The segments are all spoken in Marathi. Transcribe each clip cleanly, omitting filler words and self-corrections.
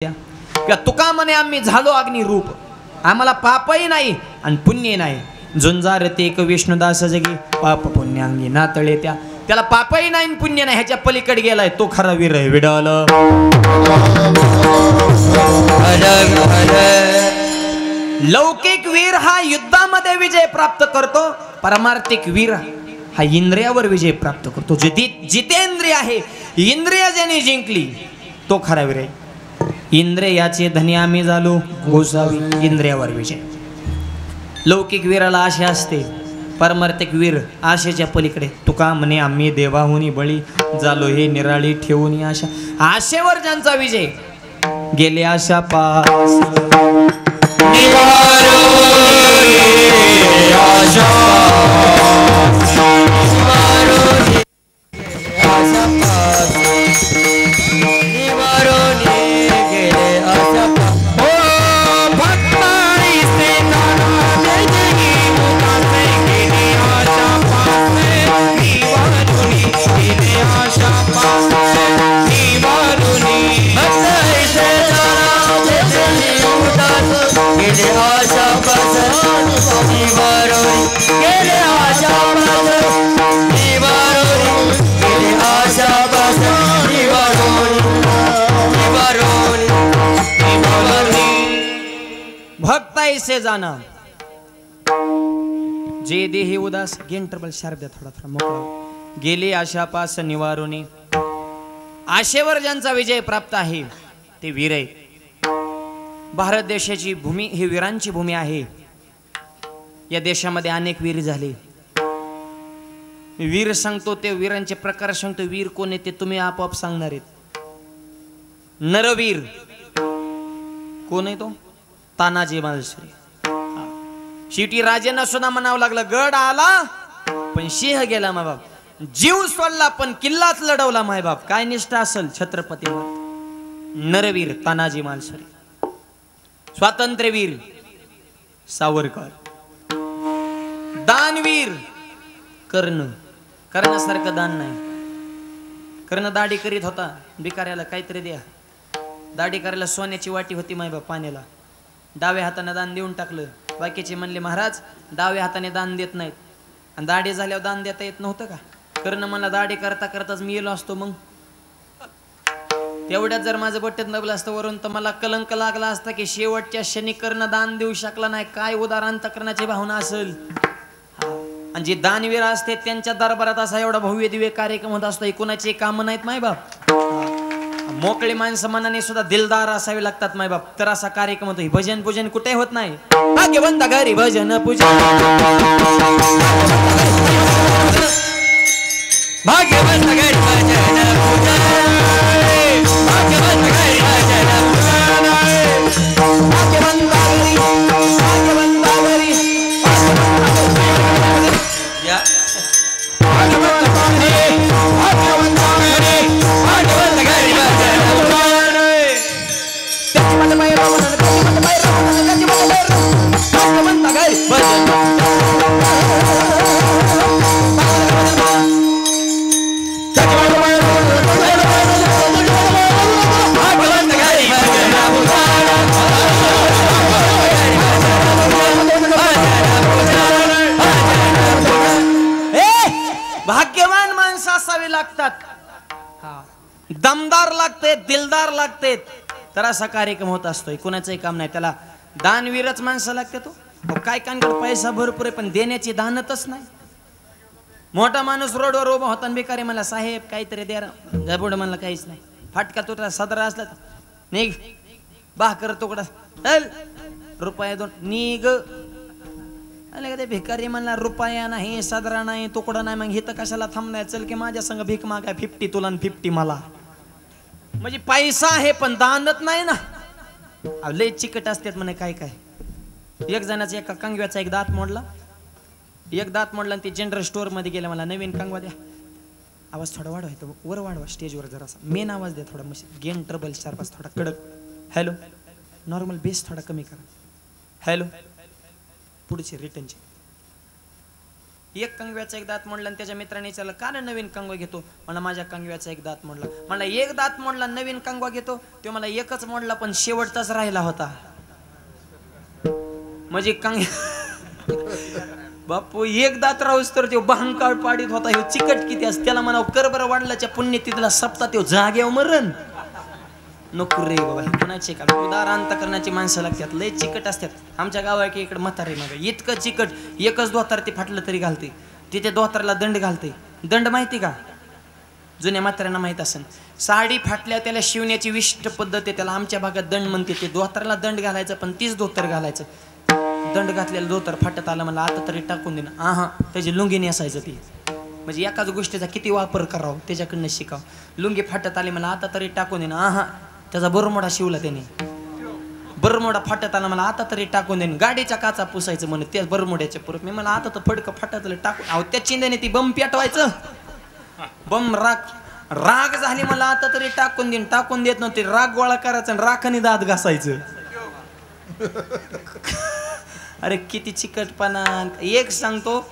किंवा तुका म्हणे आम्ही झालो अग्निरूप, आम्हाला पापही नाही आणि पुण्य नाही. झुंजार ते एक विष्णुदास जगी पाप पुण्यांगी नातळे त्याला पापही नाही पुण्य नाही, ह्याच्या पलीकडे गेलाय तो खरा वीर आहे. विडाल लौकिक वीर हा युद्धामध्ये विजय प्राप्त करतो, परमार्थिक वीर हा इंद्रियावर विजय प्राप्त करतो. जितेंद्रिय आहे, इंद्रिय ज्याने जिंकली तो खरा वीर आहे. इंद्रियाचे धनी आम्ही झालो गोसावी, इंद्रियावर विजय. लौकिक वीराला आशा असते, परमार्थिक वीर आशेच्या पलीकडे. तुका म्हणे आम्ही देवाहुनी बळी झालो हे निराळी ठेवून आशा. आशेवर ज्यांचा विजय गेले आशा पास से जाना. जे देहे उदास गेन ट्रबल शार्प द्या थोडा मोकळा. गेले आशापास निवारोने. आशेवर ज्यांचा विजय प्राप्त आहे ते वीर आहे. भारत देशाची भूमी ही वीरांची भूमी आहे. या देशामध्ये अनेक वीर झाले. वीर सांगतो ते वीरांचे प्रकार सांगतो. वीर कोण आहे ते तुम्ही आपोआप सांगणार आहेत. नरवीर कोण आहे तो? तानाजी मालुसरे. शेवटी राजेंना सुद्धा म्हणावं लागलं, गड आला पण सिंह गेला माय बाप. जीव सोडला पण किल्लाच लढवला माय बाप. काय निष्ठा असेल छत्रपतीवर. नरवीर तानाजी मालुसरे. स्वातंत्र्यवीर सावरकर. दानवीर कर्णासारखं दान नाही. कर्ण दाढी करीत होता, भिकाऱ्याला काहीतरी द्या. दाढी करायला सोन्याची वाटी होती माय बाप पाण्याला. डाव्या हाताने दान देऊन टाकलं. बाकीचे म्हणले महाराज डाव्या हाताने दान देत नाहीत. आणि दाढी झाल्यावर दान देता येत नव्हतं का? कर्ण मला दाढी करता करताच मी येलो असतो. मग तेवढ्यात जर माझं बट्टेत नबलं असतं वरून तर मला कलंक लागला असता की शेवटच्या क्षणी कर्ण दान देऊ शकला नाही. काय उदार अंतःकरणाची भावना असेल. आणि जे दानवीर असते त्यांच्या दरबारात असा एवढा भव्य दिव्य कार्यक्रम होत असतो. कोणाचे काम नाहीत माय बाप. मोकळे माणसं मनाने सुद्धा दिलदार असावे लागतात माय बाप. तर असा कार्यक्रम होतो. भजन पूजन कुठे होत नाही. भाग्यवंत घरी भजन पूजन, भाग्यवंत घरी भजन पूजन, भाग्यवंत घरी भजन पूजन, भाग्यवंत घरी, भाग्यवंत घरी या भाग्यवंत घरी, भाग्यवंत घरी, भाग्यवंत घरी भजन पूजन. त्याची मन मैरा मन, त्याची मन मैरा मन, त्याची मन मैरा भाग्यवंत घरी भजन. भाग्यवान माणसं असावी लागतात. दमदार लागते, दिलदार लागते, तर असा कार्यक्रम होत असतोय. कुणाचंही काम नाही. त्याला दानवीरच माणसं लागते. तो काय कानकडे पैसा भरपूर आहे पण देण्याची दानतच नाही. मोठा माणूस रोडवर उभा होता आणि भिकारी म्हणला साहेब काहीतरी द्या. गबुड म्हणला काहीच नाही. फाटका तुटला सदरा असला निघ भाकर तुकडा चल रुपया दोन निघ. ते भिकारी म्हणला रुपया नाही, सदरा नाही, तुकडा नाही. मग इथं कशाला थांबलाय? चल की माझ्या संग भीक मागाय. 50 तुला आणि 50 मला. म्हणजे पैसा आहे पण दानत नाही ना. लय चिकट असतात म्हणे काय काय. एक जणाचा एका कंगव्याचा एक दात मोडला. एक दात मोडला आणि ते जनरल स्टोअर मध्ये गेला. मला नवीन कंगवा द्या. आवाज थोडा वाढवायचा, वर वाढवा स्टेजवर जरासा. मेन आवाज द्या थोडा. गेन ट्रबल शार्प थोडा कडक. हॅलो. नॉर्मल बेस थोडा कमी करा. हॅलो. पुढचे रिटर्नचे एक कंगव्याचा एक दात मोडला आणि त्याच्या मित्राने विचारलं का रे नवीन कंगवा घेतो? मला माझ्या कंगव्याचा एक दात मोडला. मला एक दात मोडला नवीन कंगवा घेतो, तो मला एकच मोडला पण शेवटचाच राहिला होता. म्हणजे बापू एक दात राहूस तर तो बहंकाळ पाडीत होता. ह्यो चिकट किती असते त्याला म्हणावं कर बरं वाढल्याच्या पुण्यतिथीला सप्ता त्यो जाग्यावर मरण नको रे बाबा. कोणाचे का उदार अंतकरणाची माणसं लागतात, लय चिकट असतात. आमच्या गावात की इकडे म्हातारे ना इतकं चिकट, एकच धोतर ते फाटलं तरी घालते, तिथे धोतरला दंड घालते. दंड माहिती का? जुन्या म्हाताऱ्यांना माहित असेल. साडी फाटल्या त्याला शिवण्याची विशिष्ट पद्धत आहे, त्याला आमच्या भागात दंड म्हणते. ते धोतरला दंड घालायचं पण तीच धोतर घालायचं. दंड घातलेलं धोतर फाटत आलं मला आता तरी टाकून देणं. हा त्याची लुंगी नेसायचं ती. म्हणजे एकाच गोष्टीचा किती वापर करावं त्याच्याकडनं शिकावं. लुंगी फाटत आली मला आता तरी टाकून देणं. त्याचा बरमोडा शिवला त्याने. बरमोडा फाटत आला मला आता तरी टाकून देईन. गाडीच्या काचा पुसायचं म्हणून त्या बरमोड्याच्या पुरत मी मला आता तर फडकं फाटत टाकून. अहो त्या चिंध्याने ती बम पेटवायचं. बम राग झाली मला आता तरी टाकून देईन. टाकून देत नव्हती. राग गोळा करायचा आणि राखाने दात घासायचं. अरे किती चिकटपणा. एक सांगतो,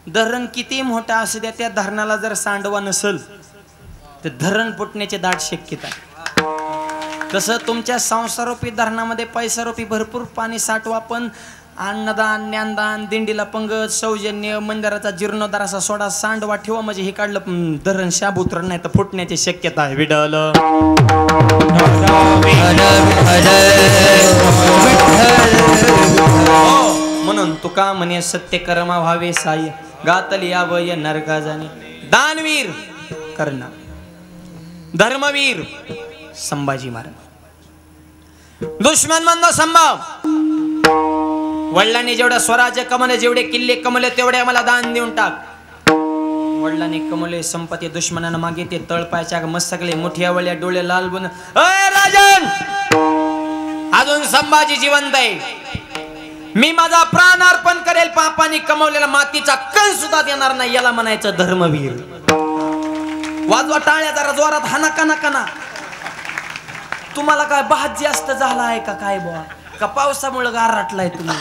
धरण किती मोठा असू द्या, त्या धरणाला जर सांडवा नसल तर धरण फुटण्याची दाट शक्यता आहे. तसं तुमच्या संसारोपी धरणामध्ये पैसारोपी भरपूर पाणी साठवा, पण अन्नदान, ज्ञानदान, दिंडीला पंगत, सौजन्य, मंदिराचा जीर्णोद्धार असा सोडा सांडवा ठेवा. म्हणजे हे काढलं धरण शाबूत्र नाही तर फुटण्याची शक्यता आहे. विडल म्हणून तुका म्हणे सत्य कर्मा व्हावे साय, गातल यावय नरका जाणे. दानवीर कर्ण, धर्मवीर संभाजी महाराज. दुश्मन मंद संभाव. वडिलांनी जेवढं स्वराज्य कमले, जेवढे किल्ले कमले, तेवढे मला दान देऊन टाक. वडिलांनी कमले संपत्ती, दुश्मनानं मागे ते तळपायच्या मस्तकले मोठ्या वळ्या डोळे लाल बन. राजन अजून संभाजी जिवंत आहे. मी माझा प्राण अर्पण करेल, पापाने कमवलेला मातीचा कण सुद्धा देणार नाही. याला म्हणायचं धर्मवीर. वाजवा टाळ्या जरा जोरात, हाना काना काना. तुम्हाला काय भात जास्त झाला आहे का काय बुवा? का पावसामुळे गारटलाय तुम्ही?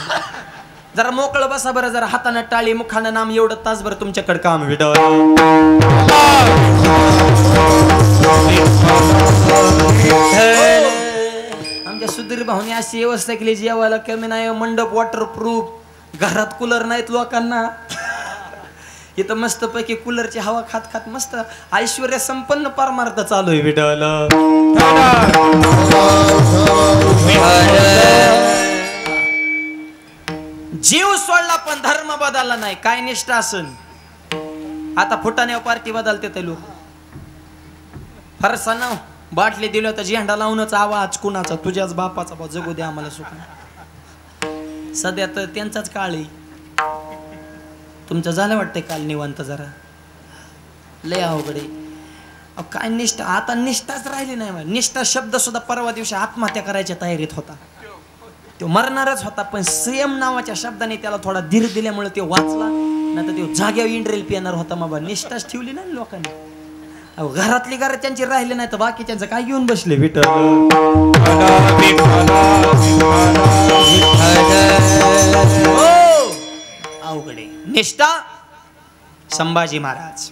जरा मोकळं बसा बरं. जरा हाताने टाळी, मुखानं नाम, एवढं तासभर तुमच्याकडे काम. विडो आमच्या सुधीर भाऊनी अशी व्यवस्था केली जेवायला कमी नाही, मंडप वॉटरप्रूफ, घरात कूलर नाहीत लोकांना. इथं मस्त पैकी कूलरची हवा खात खात मस्त ऐश्वर्य संपन्न परमार्थ चालू आहे. विठ्ठल जीव सोडला पण धर्म बदलला नाही. काय निष्ठा असन. आता फुटाण्यावर पार्टी बदलते ते लोक. फरसा ना बाटली दिलं तर झेंडा लावूनच आवाज कुणाचा? तुझ्याच बापाचा. बा जगू दे आम्हाला सुख. सध्या तर त्यांचाच काळ आहे. तुमचं झालं वाटतंय काल निवांत. जरा लय अवघड आहे. काय निष्ठा. आता निष्ठाच राहिली नाही. निष्ठा शब्द सुद्धा परवा दिवशी आत्महत्या करायच्या तयारीत होता. तो मरणारच होता, पण संयम नावाच्या शब्दाने त्याला थोडा धीर दिल्यामुळे तो वाचला. नाही तर तो जाग्यावर इंड्रेल पिणार होता. बाबा निष्ठाच ठेवली नाही लोकांनी. घरातली घराच्यांची राहिले नाही तर बाकीच्यांचं काय घेऊन बसले. विठ्ठल अवघडे. निष्ठा संभाजी महाराज.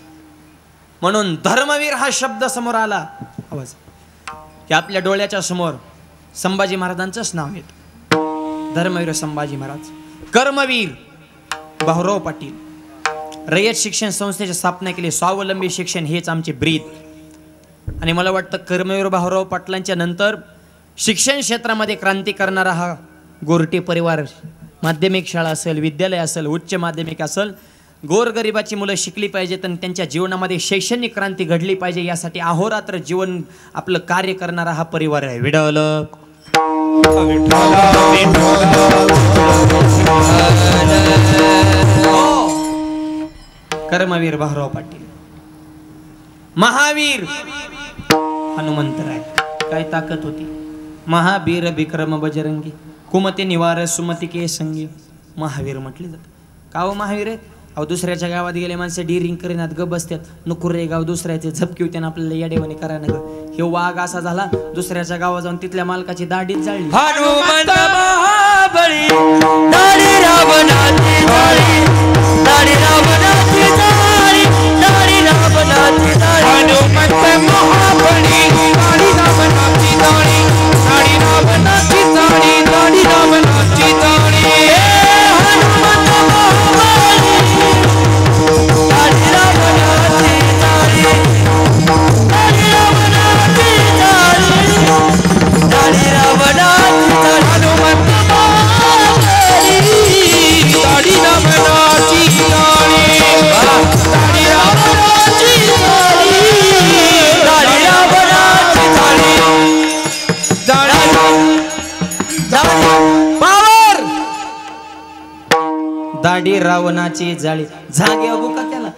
म्हणून धर्मवीर हा शब्द समोर आला. आवाज की आपल्या डोळ्याच्या समोर संभाजी महाराजांचंच नाव येत. धर्मवीर संभाजी महाराज. कर्मवीर भाऊराव पाटील. रयत शिक्षण संस्थेची स्थापना केली. स्वावलंबी शिक्षण हेच आमचे ब्रीद. आणि मला वाटतं कर्मवीर भाऊराव पाटलांच्या नंतर शिक्षण क्षेत्रामध्ये क्रांती करणारा हा गोरटे परिवार. माध्यमिक शाळा असेल, विद्यालय असेल, उच्च माध्यमिक असेल, गोरगरिबाची मुलं शिकली पाहिजेत आणि त्यांच्या जीवनामध्ये शैक्षणिक क्रांती घडली पाहिजे यासाठी अहोरात्र जीवन आपलं कार्य करणारा हा परिवार आहे. विडल कर्मवीर भाऊराव पाटील. महावीर हनुमंतराय. काय ताकद होती. महावीर विक्रम बजरंगी, कुमते निवार सुमती के संगी. महावीर म्हटले जात. का हो महावीर आहे? अहो दुसऱ्याच्या गावात गेले माणसं डिरिंग करीनात ग बसतात. नको रे गाव दुसऱ्याचे झपकी होते ना आपल्याला याडेवाने करा ना ग. हे वाघ असा झाला दुसऱ्याच्या गावात जाऊन तिथल्या मालकाची दाढीच जाळली. हनुमंत महाबळी दाढी रावणाची जाळी, दाढी रावणाची जाळी, दाढी रावणाची जाळी, हनुमंत महाबळी दाढी रावणाची जाळी, दाढी रावणाची जाळी, दाढी रावणाची जाळी. हनुमंत महाबळी दाढी रावणाची जाळी, दाढी रावणाची जाळी, दाढी रावणाची जाळी. हनुमंत महाबळी दाढी रावणाची जाळी, दाढी रावणाची जाळी, दाढी रावणाची जाळी, जाळी. पावर दाढी रावणाची जाळी. जागे अबू का त्याला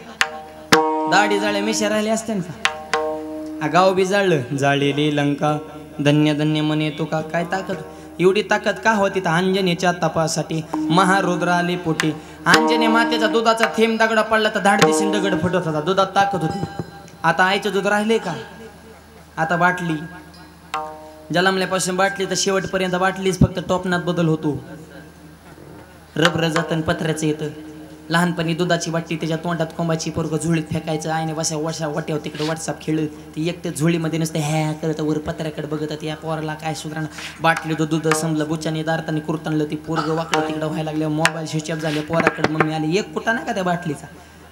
दाढी जाळे मिशा राहिले असते ना. गाव बी जाळलं, जाळलेली लंका धन्य धन्य म्हणे तो का. काय ताकद, एवढी ताकद का होती तर अंजनेच्या तपासाठी महारुद्र आले पोटी. अंजने मातेचा दुधाचा थेंब दगडा पडला तर धाडदिशीन दगड फुटत होता. दुधात ताकद होती. आता आईचं दूध राहिले का. आता बाटली जलमल्यापासून बाटली तर शेवटपर्यंत बाटलीच, फक्त टोपणात बदल होतो. रबर जातं पत्र्याचं येतं. लहानपणी दुधाची बाटली त्याच्या तोंडात कोंबाची पोरग झुळीत फेकायचं. आईने बसा वाट्यावर तिकडे व्हॉट्सअप खेळत ती एकटे झुळीमध्ये नसते ह्या करत वर पत्र्याकडे बघत या पोराला काय सुधारणा. बाटली दूध संपलं, बुचाने दारतानी कुरतानलं. ती पोरग वाकडं तिकडं व्हायला लागलं. मोबाईल स्विच ऑफ झाले. पोराकडे मम्मी आली. एक कुठं नाही का त्या बाटलीचा.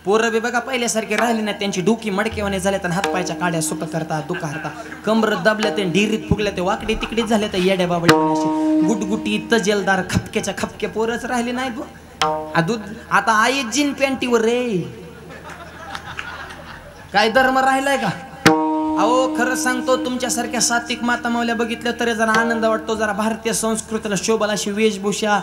पोरं बी बघा पहिल्यासारखे राहिले नाही. त्यांची डोकी मडकेवाने झाल्या तर हातपायच्या काड्या सुट करतात, दुखारता, कमर दाबल्या ते ढिरीत फुगल्या ते वाकडी तिकडीच झाले तर येड्या बाबडी गुटगुटी तजेलदार खपक्याच्या खपके पोरच राहिले नाहीत. दूध आता आई जीन पॅन्टीवर रे. काय धर्म राहिलाय का. अहो खरं सांगतो, तुमच्यासारख्या सात्विक माता मावल्या बघितल्या तरी जरा आनंद वाटतो. जरा भारतीय संस्कृतीला शोभल अशी वेशभूषा,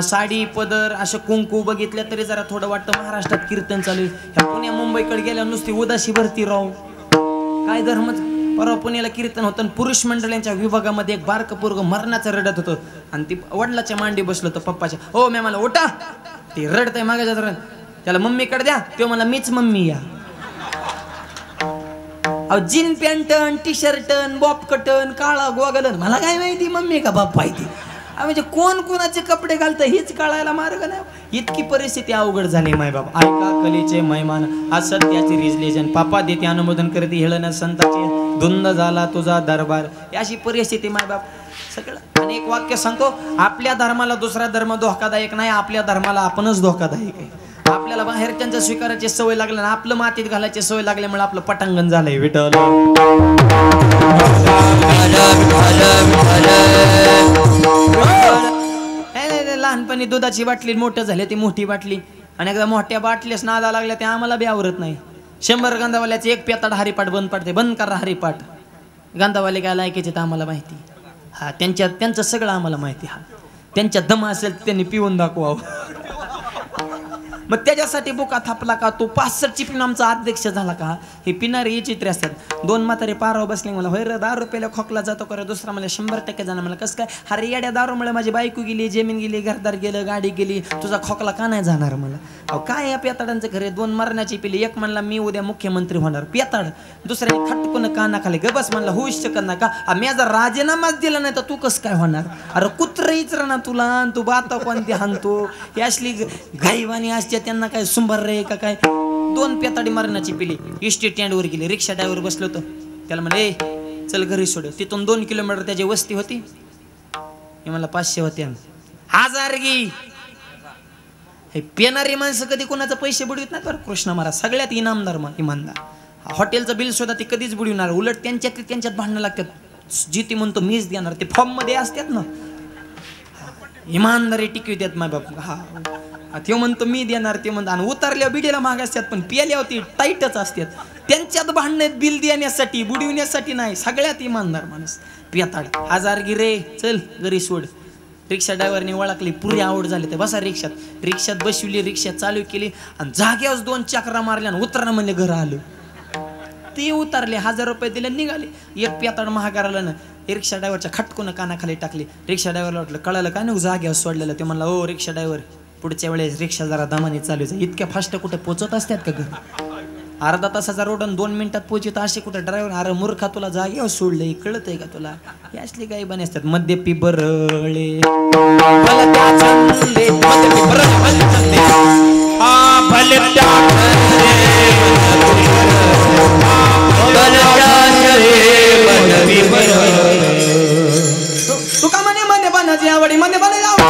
साडी पदर, असं कुंकू बघितल्या तरी जरा थोडं वाटतं. महाराष्ट्रात कीर्तन चालू आहे. ह्या पुण्या मुंबईकडे गेल्या नुसती उदासी भरती राहू. काय धर्म. परवा पुण्याला कीर्तन होतं. पुरुष मंडळांच्या विभागामध्ये एक बारकं पोरग मरणाचं रडत होतं आणि ती वडिलाच्या मांडी बसलं होतं पप्पाच्या. हो मॅ मला उठा, ती रडतंय मागाच्या धरण. त्याला मम्मीकडे द्या. तो मला मीच मम्मी या. जीन पॅन्टन, टी शर्टन, बॉप कटन, काळा गोगलन, मला काय माहिती मम्मी का बाप पाहिजे. म्हणजे कोण कोणाचे कपडे घालतं हेच कळायला मार्ग नाही. इतकी परिस्थिती अवघड झाली. माय बाप ऐका कलेचे मैमान असत्याचे रिजलेजन. पापा देते अनुमोदन करते हेळण संताचे धुंद झाला तुझा दरबार. अशी परिस्थिती माय बाप सगळं. आणि एक वाक्य सांगतो, आपल्या धर्माला दुसरा धर्म धोकादायक नाही, आपल्या धर्माला आपणच धोकादायक आहे. आपल्याला बाहेरच्यांच्या स्वीकारायची सवय लागली ना, आपलं मातीत घालायची सवय लागल्यामुळे आपलं पटांगण झालंय. विठ्ठल लहानपणी दुधाची बाटली मोठं झाली ती मोठी बाटली आणि एकदा मोठ्या बाटलीस नादा लागल्या ते आम्हाला बी आवरत नाही. 100 गांधावाल्याचे एक पेताड हरिपाठ बंद पडते. बंद करा हरिपाठ. गांधावाले काय लायकायचे तर आम्हाला माहिती. हा त्यांचं सगळं आम्हाला माहिती. हा त्यांच्या दम असेल त्यांनी पिऊन दाखवावं. मग त्याच्यासाठी बुका थापला का तो 65 पिऊन आमचा अध्यक्ष झाला का. हे पिणारे चित्रे असतात. 2 म्हातारे पारावर बसले. मला होय रे 10 रुपयाला खोकला जातो का. दुसरा मला 100% जाणार. मला कसं काय. अरे येड्या दारूमुळे माझी बायको गेली, जमीन गेली, घरदार गेलं, गाडी गेली, तुझा खोकला का नाही जाणार. मला अहो काय या पेताडांचं घरे 2 मरण्याची पिली. एक म्हणला मी उद्या मुख्यमंत्री होणार पेताड. दुसऱ्याने खटकून काना खाली गबस म्हणला होऊच शकत ना का. मी जर राजीनामाच दिला नाही तर तू कसं काय होणार. अरे कुत्र इचरा ना तुला. तू बाता कोणती हाणतो. ही असली घाईवाणी असते त्यांना काय सुंबर रे का काय. 2 पेताडी मरणाची पिली. इस्टेट स्टँडवर गेली. रिक्षा ड्रायव्हर बसलो होतो. त्याला म्हणले चल घरी सोड. तिथून 2 किलोमीटर त्याची वस्ती होती. हे मला 500 होते. 1000 गी. हे पेणारी माणसं कधी कोणाचे पैसे बुडवित नाही बरं. कृष्ण महाराज सगळ्यात इनामदार इमानदार. हॉटेलचं बिल सुद्धा ते कधीच बुडविणार. उलट त्यांच्यात भांडणं लागतात. जिती म्हणतो मीच देणार. ते फॉर्म मध्ये असतात ना. इमानदारी टिकवितात माय बाप. हा ते म्हणतो मी देणार. ते म्हणतो आणि उतरल्या बिडीला महाग असतात पण पिल्यावरती टाईटच असतात. त्यांच्यात भांडण्यात बिल देण्यासाठी बुडविण्यासाठी नाही. सगळ्यात इमानदार माणूस पेताड. 1000 गी रे चल घरी सोड. रिक्षा ड्रायव्हरने ओळखली. पुरी आवड झाली ते बसा रिक्षात. रिक्षात बसवली. रिक्षा चालू केली आणि जाग्यावर 2 चक्रा मारल्या आणि उतरणं म्हणले घर आलं. ते उतरले. 1000 रुपये दिले निघाले. एक पेताड महागार आलं ना. रिक्षा ड्रायव्हरच्या खटकून कानाखाली टाकली. रिक्षा ड्रायव्हरला वाटलं कळालं काय ना जाग्यावर सोडलेलं. ते म्हणला ओ रिक्षा ड्रायव्हर पुढच्या वेळेस रिक्षा जरा दमाने चालू. इतक्या फास्ट कुठे पोचत असतात का घर. अर्धा तासाचा रोड आणि 2 मिनिटात पोहोचत असे कुठे ड्रायव्हर. अरे मूर्खा तुला जागेवर सोडले कळत आहे का तुला. हे असली काही बने असतात. मद्य पिबरळे तुका म्हणे मध्ये पाण्याची आवडी मध्ये पाण्याची आवडी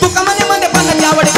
तुका म्हणे मध्ये पाण्याची आवडी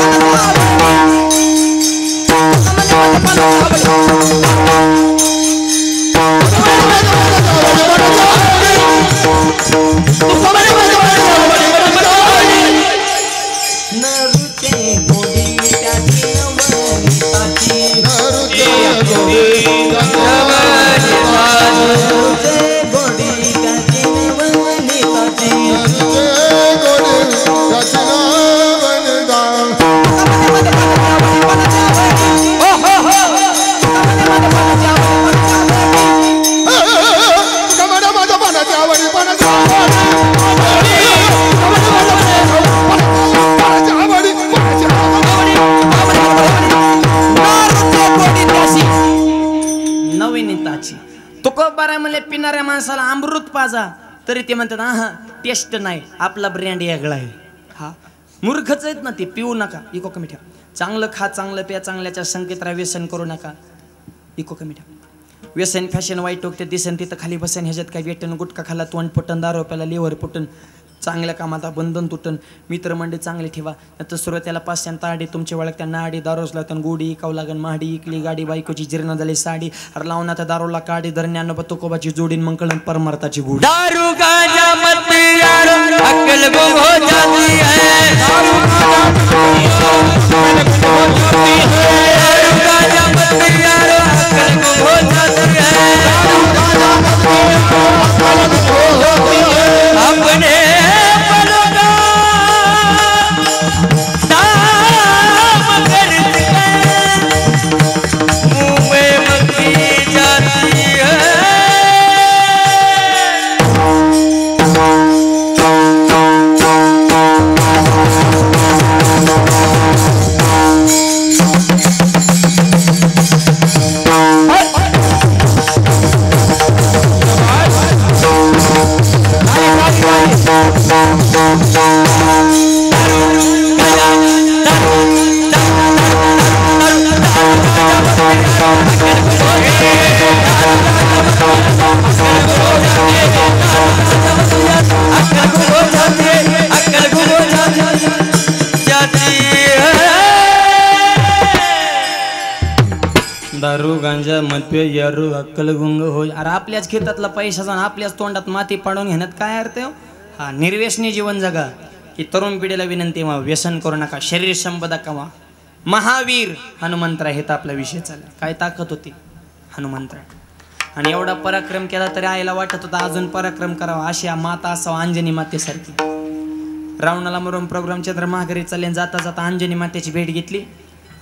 तुकोबारा म्हणले पिणाऱ्या माणसाला अमृत पाजा तरी ते म्हणतात हा टेस्ट नाही आपला ब्रँड वेगळा आहे. हा मूर्खच आहेत ना ते. पिऊ नका इको कमी ठेवा. चांगलं खा चांगलं प्या चांगल्याच्या संकेत राहा. व्यसन करू नका इको कमी ठेवा. व्यसन फॅशन वाईट होते दिसन तिथं खाली बसन. ह्याच्यात काय वेटन गुटखा खाला तोंड फुटन दारू प्याला लिव्हर फुटन चांगल्या कामात बंधन तुटन. मित्रमंडळी चांगले ठेवा. नंतर सुरुवातीला 500 ताडी तुमच्या वळख त्यांना आडी दारोज लावतात गोडी इकावं लागन महाडी इकली गाडी बायकोची जीर्ण झाली साडी अरे लावून त्या दारोला काडी दरम्यान तुकोबाची जोडीन मग कळण परमार्थाची गुढी. दारू गांजा मत यारो अक्ल गुम हो जाती है. दारू गांजा मत यारो अक्ल गुम हो जाती है. अपने दारू गांजा मद्य यारू अक्कल गुंग हो. अरे आपल्याच खेतातला पैसा जाऊन आपल्याच तोंडात माती पाडून घेण्यात काय अर्थ आहे? हा निर्व्यसनी जीवन जगा. की तरुण पिढीला विनंती मा व्यसन करू नका. शरीर संपदा कमा. महावीर हनुमंतराय हे तर आपला विषय चालला. काय ताकद होती हनुमंतराय. आणि एवढा पराक्रम केला तरी आईला वाटत होता अजून पराक्रम करावा. अशी माता असावा अंजनी मातेसारखी. रावणाला मरून प्रोग्रामच्या तर माघारी चालले. जाता जाता अंजनी मातेची भेट घेतली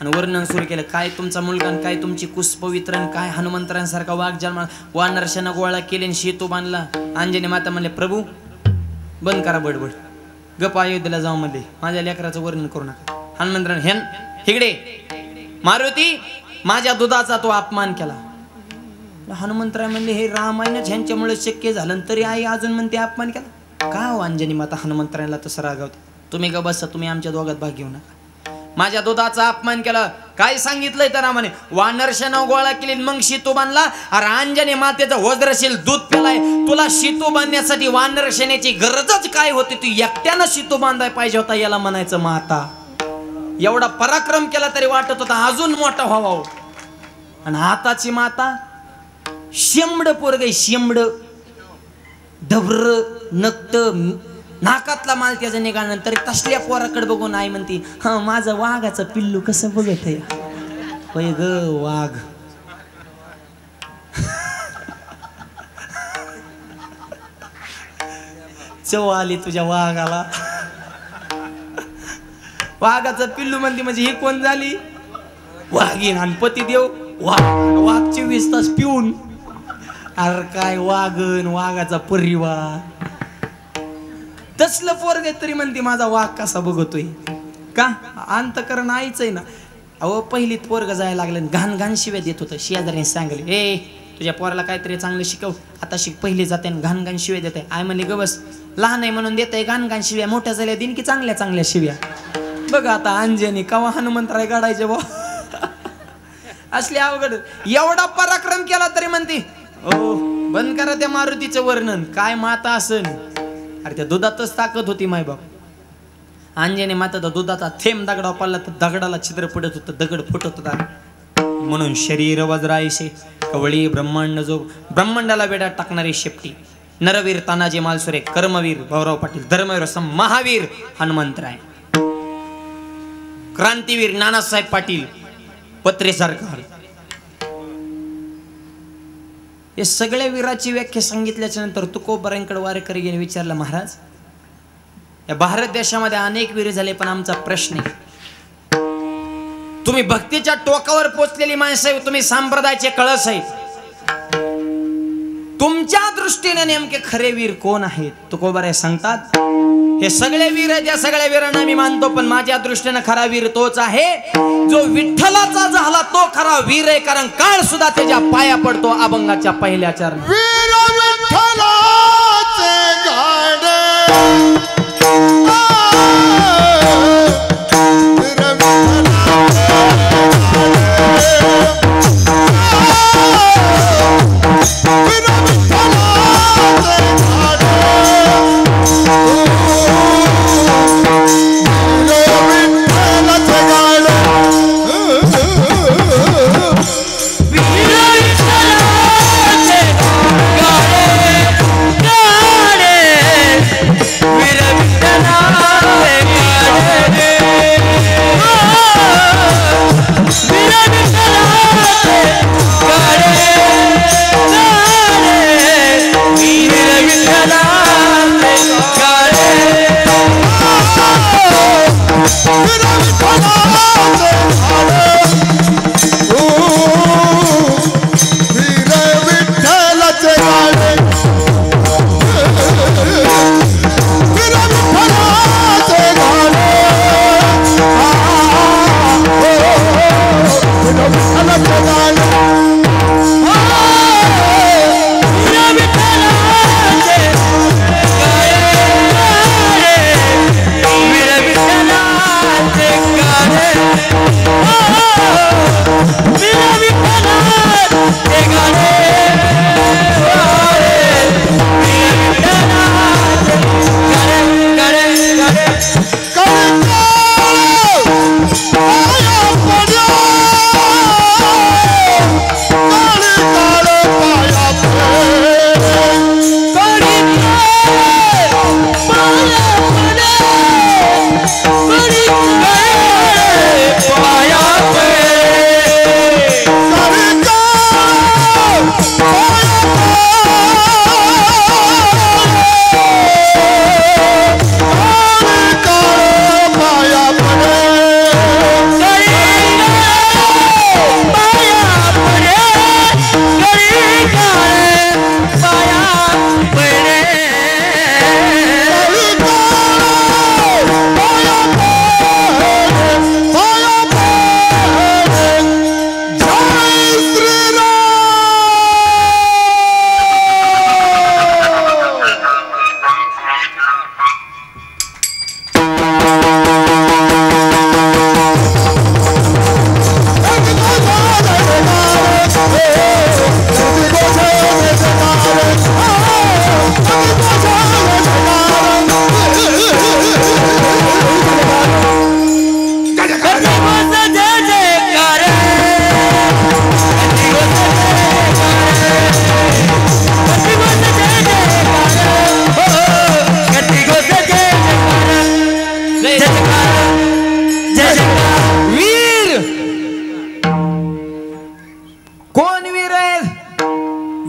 आणि वर्णन सुरू केलं. काय तुमचा मुलगा काय तुमची कुस पवित्रण काय हनुमंतरांसारखा वाघ जन्मा वानरशानं गोळा केले शेतू बांधला. अंजनी माता म्हणले प्रभू बंद करा बडबड गप अयोध्येला जाऊ मध्ये माझ्या लेकराचं वर्णन करू नका. हनुमंतरान हेन हिगडे मारुती माझ्या दुधाचा तो अपमान केला. हनुमंतराय म्हणले हे रामायणच ह्यांच्यामुळे शक्य झालं तरी आई अजून म्हणते अपमान केला का हो? अंजनी माता हनुमंतरायला तसं रागावते. तुम्ही ग बसा तुम्ही आमच्या दोघात भाग घेऊ नका. माझ्या दुधाचा अपमान केला. काय सांगितलंय तर म्हणे वानरशानं गोळा केली मग शितू बांधला. अरे अंजनी मातेचं वज्रशील दूध पेलाय. तुला शितू बांधण्यासाठी वानरशानेची गरजच काय होती? तू एकट्यानं शितू बांधाय पाहिजे होता याला म्हणायचं माता. एवढा पराक्रम केला तरी वाटत होता अजून मोठा व्हावा. आणि हाताची माता शेंबड पोरग शेंबड डबर नक्त नाकातला माल त्याचं निघाल्यानंतर तसल्या पोराकडे बघून आई म्हणती हा माझं वाघाचं पिल्लू कसं बघत आहे. होय ग वाघ. चव आली तुझ्या वाघाला. वाघाचं पिल्लू म्हणते म्हणजे ही कोण झाली? वाघीन. आणि पती देव वाघ 24 तास पिऊन. अरे काय वाघन वाघाचा परिवार. तसलं पोरग तरी म्हणते माझा वाघ कसा बघतोय का? अंतकरण आईच आहे ना. अहो पहिलीत पोरग जायला लागलं घाण घाण शिव्या देत होतं. शेजारीने सांगले ए तुझ्या पोराला काहीतरी चांगलं शिकव, आता शिक. पहिली जाते घाण घाण शिव्या देते. आय म्हणले ग बस, लहान आहे म्हणून देत आहे घाण घाण शिव्या, मोठ्या झाल्या दिन की चांगल्या चांगल्या शिव्या. बघा आता अंजनी कवा हनुमंतराय गाडायचे बा असली अवघड. एवढा पराक्रम केला तरी म्हणते ओ बंद करा त्या मारुतीचं वर्णन, काय माता असन. अरे त्या दुधातच ताकद होती माय बाप. अंजनी माता दुधाचा थेंब दगडावर पडला तर दगडाला छिद्र पडत होतं, दगड फुटत होता. म्हणून शरीर वज्रायसे कवळी ब्रह्मांड जो, ब्रह्मांडाला वेड्यात टाकणारी शेपटी. नरवीर तानाजी मालसुरे, कर्मवीर भाऊराव पाटील, धर्मवीर महावीर हनुमंतराय, क्रांतीवीर नानासाहेब पाटील, पत्रे सरकार. हे सगळ्या वीराची व्याख्या सांगितल्याच्या नंतर तुकोबारांकडे वारेकरी गेले, विचारलं महाराज या भारत देशामध्ये अनेक वीर झाले, पण आमचा प्रश्न आहे तुम्ही भक्तीच्या टोकावर पोचलेली माणसं आहे, तुम्ही संप्रदायाचे कळस आहे, तुमच्या दृष्टीने नेमके खरे वीर कोण आहेत? तुकोबारे सांगतात हे सगळे वीर आहेत, या सगळ्या वीरांना मी मानतो, पण माझ्या दृष्टीने खरा वीर तोच आहे जो विठ्ठलाचा झाला तो खरा वीर आहे. कारण काळ सुद्धा त्याच्या पाया पडतो अभंगाच्या पहिल्या चरण. वीर विठ्ठलाचे गाणे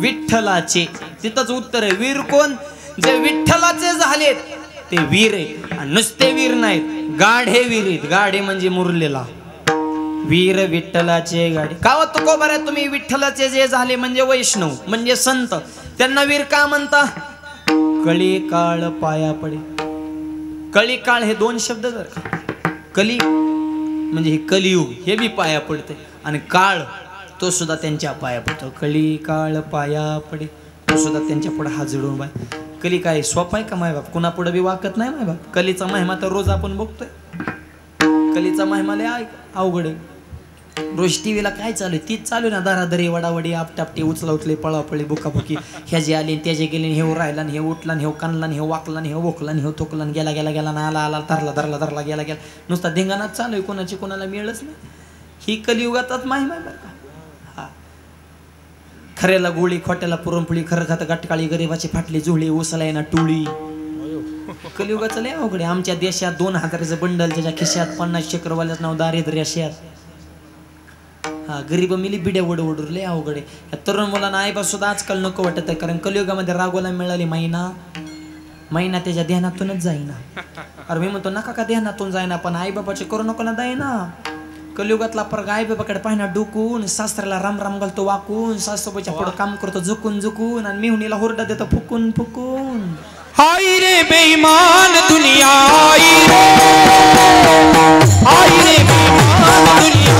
विठ्ठलाचे. तिथंच उत्तर आहे. वीर कोण? जे विठ्ठलाचे झालेत ते वीर आहेत. नुसते वीर नाहीत, गाढे वीर आहेत. गाढे म्हणजे मुरलेला. वीर विठ्ठलाचे गाढे. का हो तुकोबारा तुम्ही विठ्ठलाचे जे झाले म्हणजे वैष्णव म्हणजे संत, त्यांना वीर का म्हणता? कळी काळ पाया पडे. कळी काळ हे दोन शब्द जर का कली म्हणजे हे कलियुग हे बी पाया पडते आणि काळ तो सुद्धा त्यांच्या पाया पडतो. कली काळ पाया पडे तो सुद्धा त्यांच्या पुढे हात जोडून बाय. कली काय सोपा आहे का मायबाप? कुणा पुढे बी वाकत नाही मायबाप. कलीचा महिमा तर रोज आपण बघतोय. कलीचा महिमा लय अवघड आहे. रोज टीव्हीला काय चालू आहे तीच चालू आहे ना. दारादरी वडावडी आपटापटी उचला उचले पळापळी बुकाबुकी. ह्या जे आले त्याचे गेले हे राहिला हे उठला हे कानला हे वाकला हे ओखला हे थोकला गेला गेला गेला ना आला आला धरला धरला धरला गेला गेला नुसता धिंगाणाच चालू आहे. कोणाची कोणाला मिळच नाही. ही कलियुगातच महिमा आहे बरं का. हा खऱ्याला गोळी खोट्याला पुरणपोळी खरं खात गटकाळी गरिबाची फाटली जुळी उचलाय ना टोळी. कलियुगाचं लय अवघड आहे. आमच्या देशात 2000चं बंडल त्याच्या खिशात 50 चक्रवाल्याच नाव दारिद्र्य शेत. हा गरीब मिली बिड्या वडवडूर लय अवघड आहे. या तरुण मुलांना आईबा सुद्धा आजकाल नको वाटत आहे. कारण कलियुगामध्ये रागोला मिळाली महिना त्याच्या ध्यानातूनच जाईना. अरे मी म्हणतो नका का ध्यानातून जाईना पण आईबाबाचे करू नको ना जाईना. कलियुगातला परग आईबाबाकडे पाहिना डुकून सासऱ्याला राम राम घालतो वाकून सासूबाईच्या पुढं काम करतो झुकून झुकून आणि मिहुनीला हुरडा देतो फुकून फुकून. हाय रे बेईमान दुनिया आई रे बेईमान दुनिया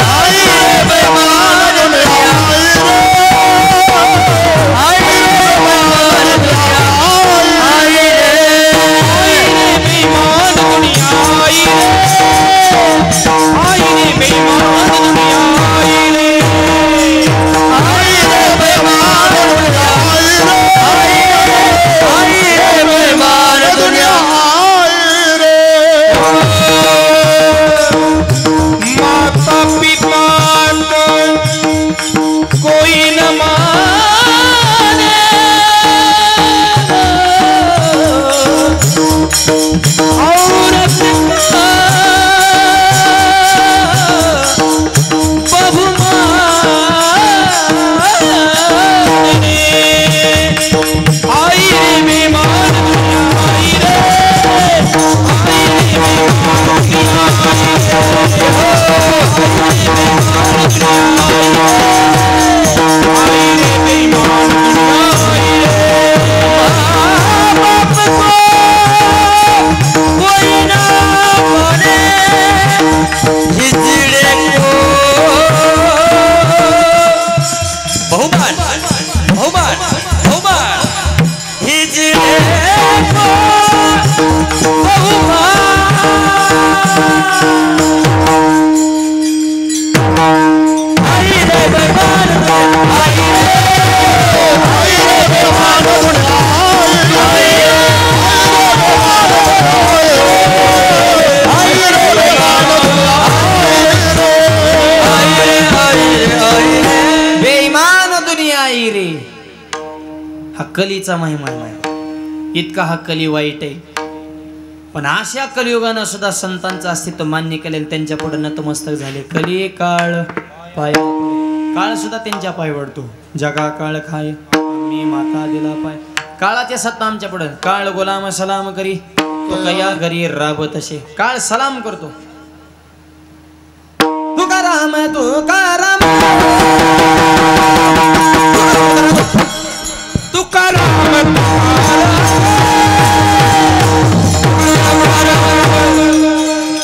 आई रे बेईमान दुनिया आई रे बेईमान दुनिया आई रे बेईमान दुनिया आई रे कलीचा महिमा नाही. इतका हा कली वाईट आहे पण अशा कलियुगानं सुद्धा संतांचं अस्तित्व मान्य केलेलं त्यांच्या पुढे नतमस्तक झाले. कली काळ पाय काळ सुद्धा त्यांच्या पाय पडतो. जगा काळ खाय मी माता दिला पाय. काळाच्या सत्ता आमच्या पुढे. काळ गुलाम सलाम करी तो कया घरी राबत असे. काळ सलाम करतो. तुकाराम तुकाराम तुकाराम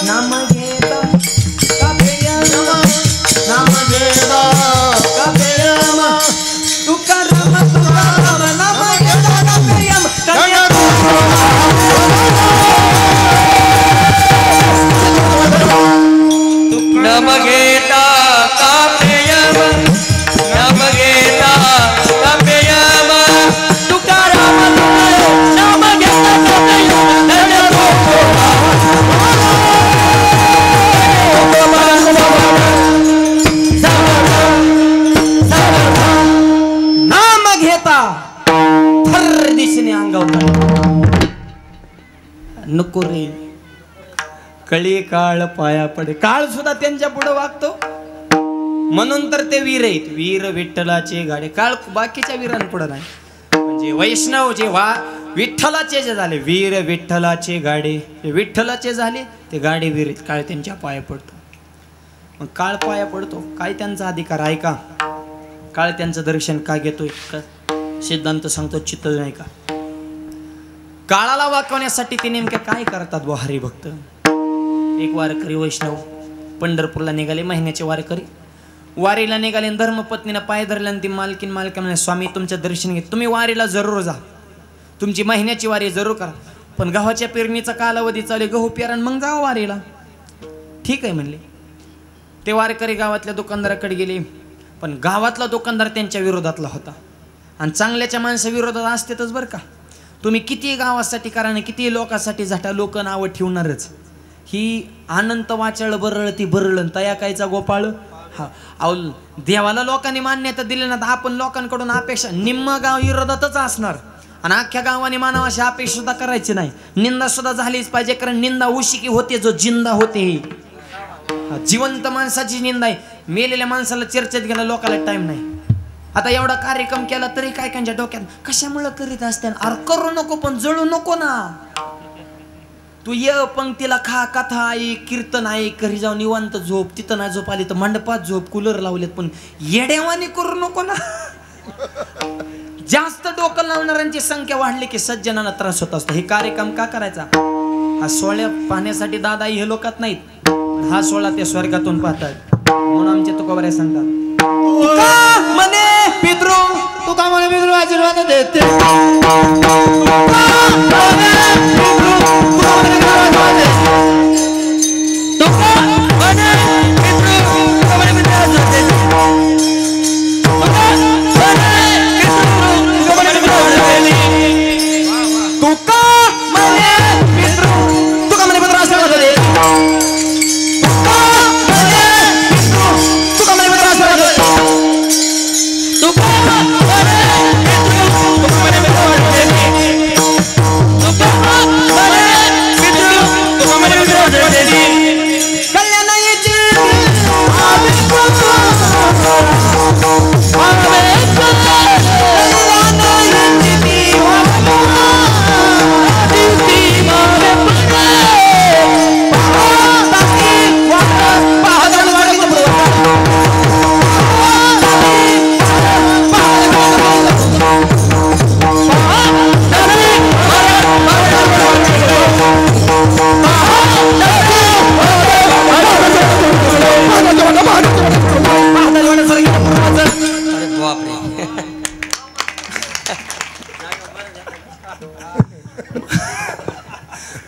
नाम घेता कापेयम नाम घेता कापेयम तुकाराम तुकाराम नाम घेता कापेयम नाम घेता कापेयम नाम घेता कापेयम तुकाराम नाम घेता नाम घेता थर दिशेने अंगावर नको रे. कळी काळ पाया पडे. काळ सुद्धा त्यांच्या पुढे वागतो म्हणून तर ते वीर आहेत. वीर विठ्ठलाचे गाडे. काळ बाकीच्या वीरांपुढे नाही. म्हणजे वैष्णव जे विठ्ठलाचे जे झाले वीर विठ्ठलाचे गाडे विठ्ठलाचे झाले ते गाडे वीर आहेत. काळ त्यांच्या पाया पडतो. मग काळ पाया पडतो काय त्यांचा अधिकार आहे का? काळ त्यांचं दर्शन का घेतोय? सिद्धांत सांगतो चित्त नाही का? काळाला वाकवण्यासाठी ते नेमके काय करतात व हरिभक्त? एक वारकरी वैष्णव पंढरपूरला निघाले, महिन्याचे वारकरी वारीला निघाले. धर्मपत्नीनं पाय धरले आणि ती मालकीन म्हणे, स्वामी तुमचं दर्शन घेत, तुम्ही वारीला जरूर जा, तुमची महिन्याची वारी जरूर करा, पण गव्हाच्या पेरणीचा कालावधी चालू, गहू पेरा मग जावा वारीला. ठीक आहे म्हणले. ते वारकरी गावातल्या दुकानदाराकडे गेले, पण गावातला दुकानदार त्यांच्या विरोधातला होता. आणि चांगल्याच्या माणसा विरोधात असतेच बरं का. तुम्ही किती गावासाठी करा ना, किती लोकांसाठी झाटा, लोक नावं ठेवणारच. ही अनंत वाचाळ बरळती बरळण तया कायचा गोपाळ. हा अहो, देवाला लोकांनी मान्यता दिली ना, तर आपण लोकांकडून अपेक्षा, निम्म गाव विरोधातच असणार आणि अख्ख्या गावाने मानव अशी अपेक्षा सुद्धा करायची नाही. निंदा सुद्धा झालीच पाहिजे, कारण निंदा उशिकी होते जो जिंदा होते. जिवंत माणसाची निंदा आहे, मेलेल्या माणसाला चर्चेत गेला लोकांना टाइम नाही. आता एवढा कार्यक्रम केला तरी काय त्यांच्या डोक्यात कशामुळे करीत असते, अरे करू नको पण जळू नको ना. तू ये पंक्तीला खा, कथा ऐक, कीर्तन ऐक, घरी जाऊन निवांत झोप, तिथं नाही झोप आली तर मंडपात झोप, कूलर लावलेत, पण येडेवानी करू नको ना. जास्त डोकं लावणाऱ्यांची संख्या वाढली की सज्जनांना त्रास होत असतो. हे कार्यक्रम का करायचा? हा सोहळ्या पाहण्यासाठी दादा हे लोकात नाहीत, हा सोहळा ते स्वर्गातून पाहतात. म्हणून आमचे तुकोबारे सांगतात, म्हणे पितृ, तू का म्हणे पितृ आशीर्वाद देते,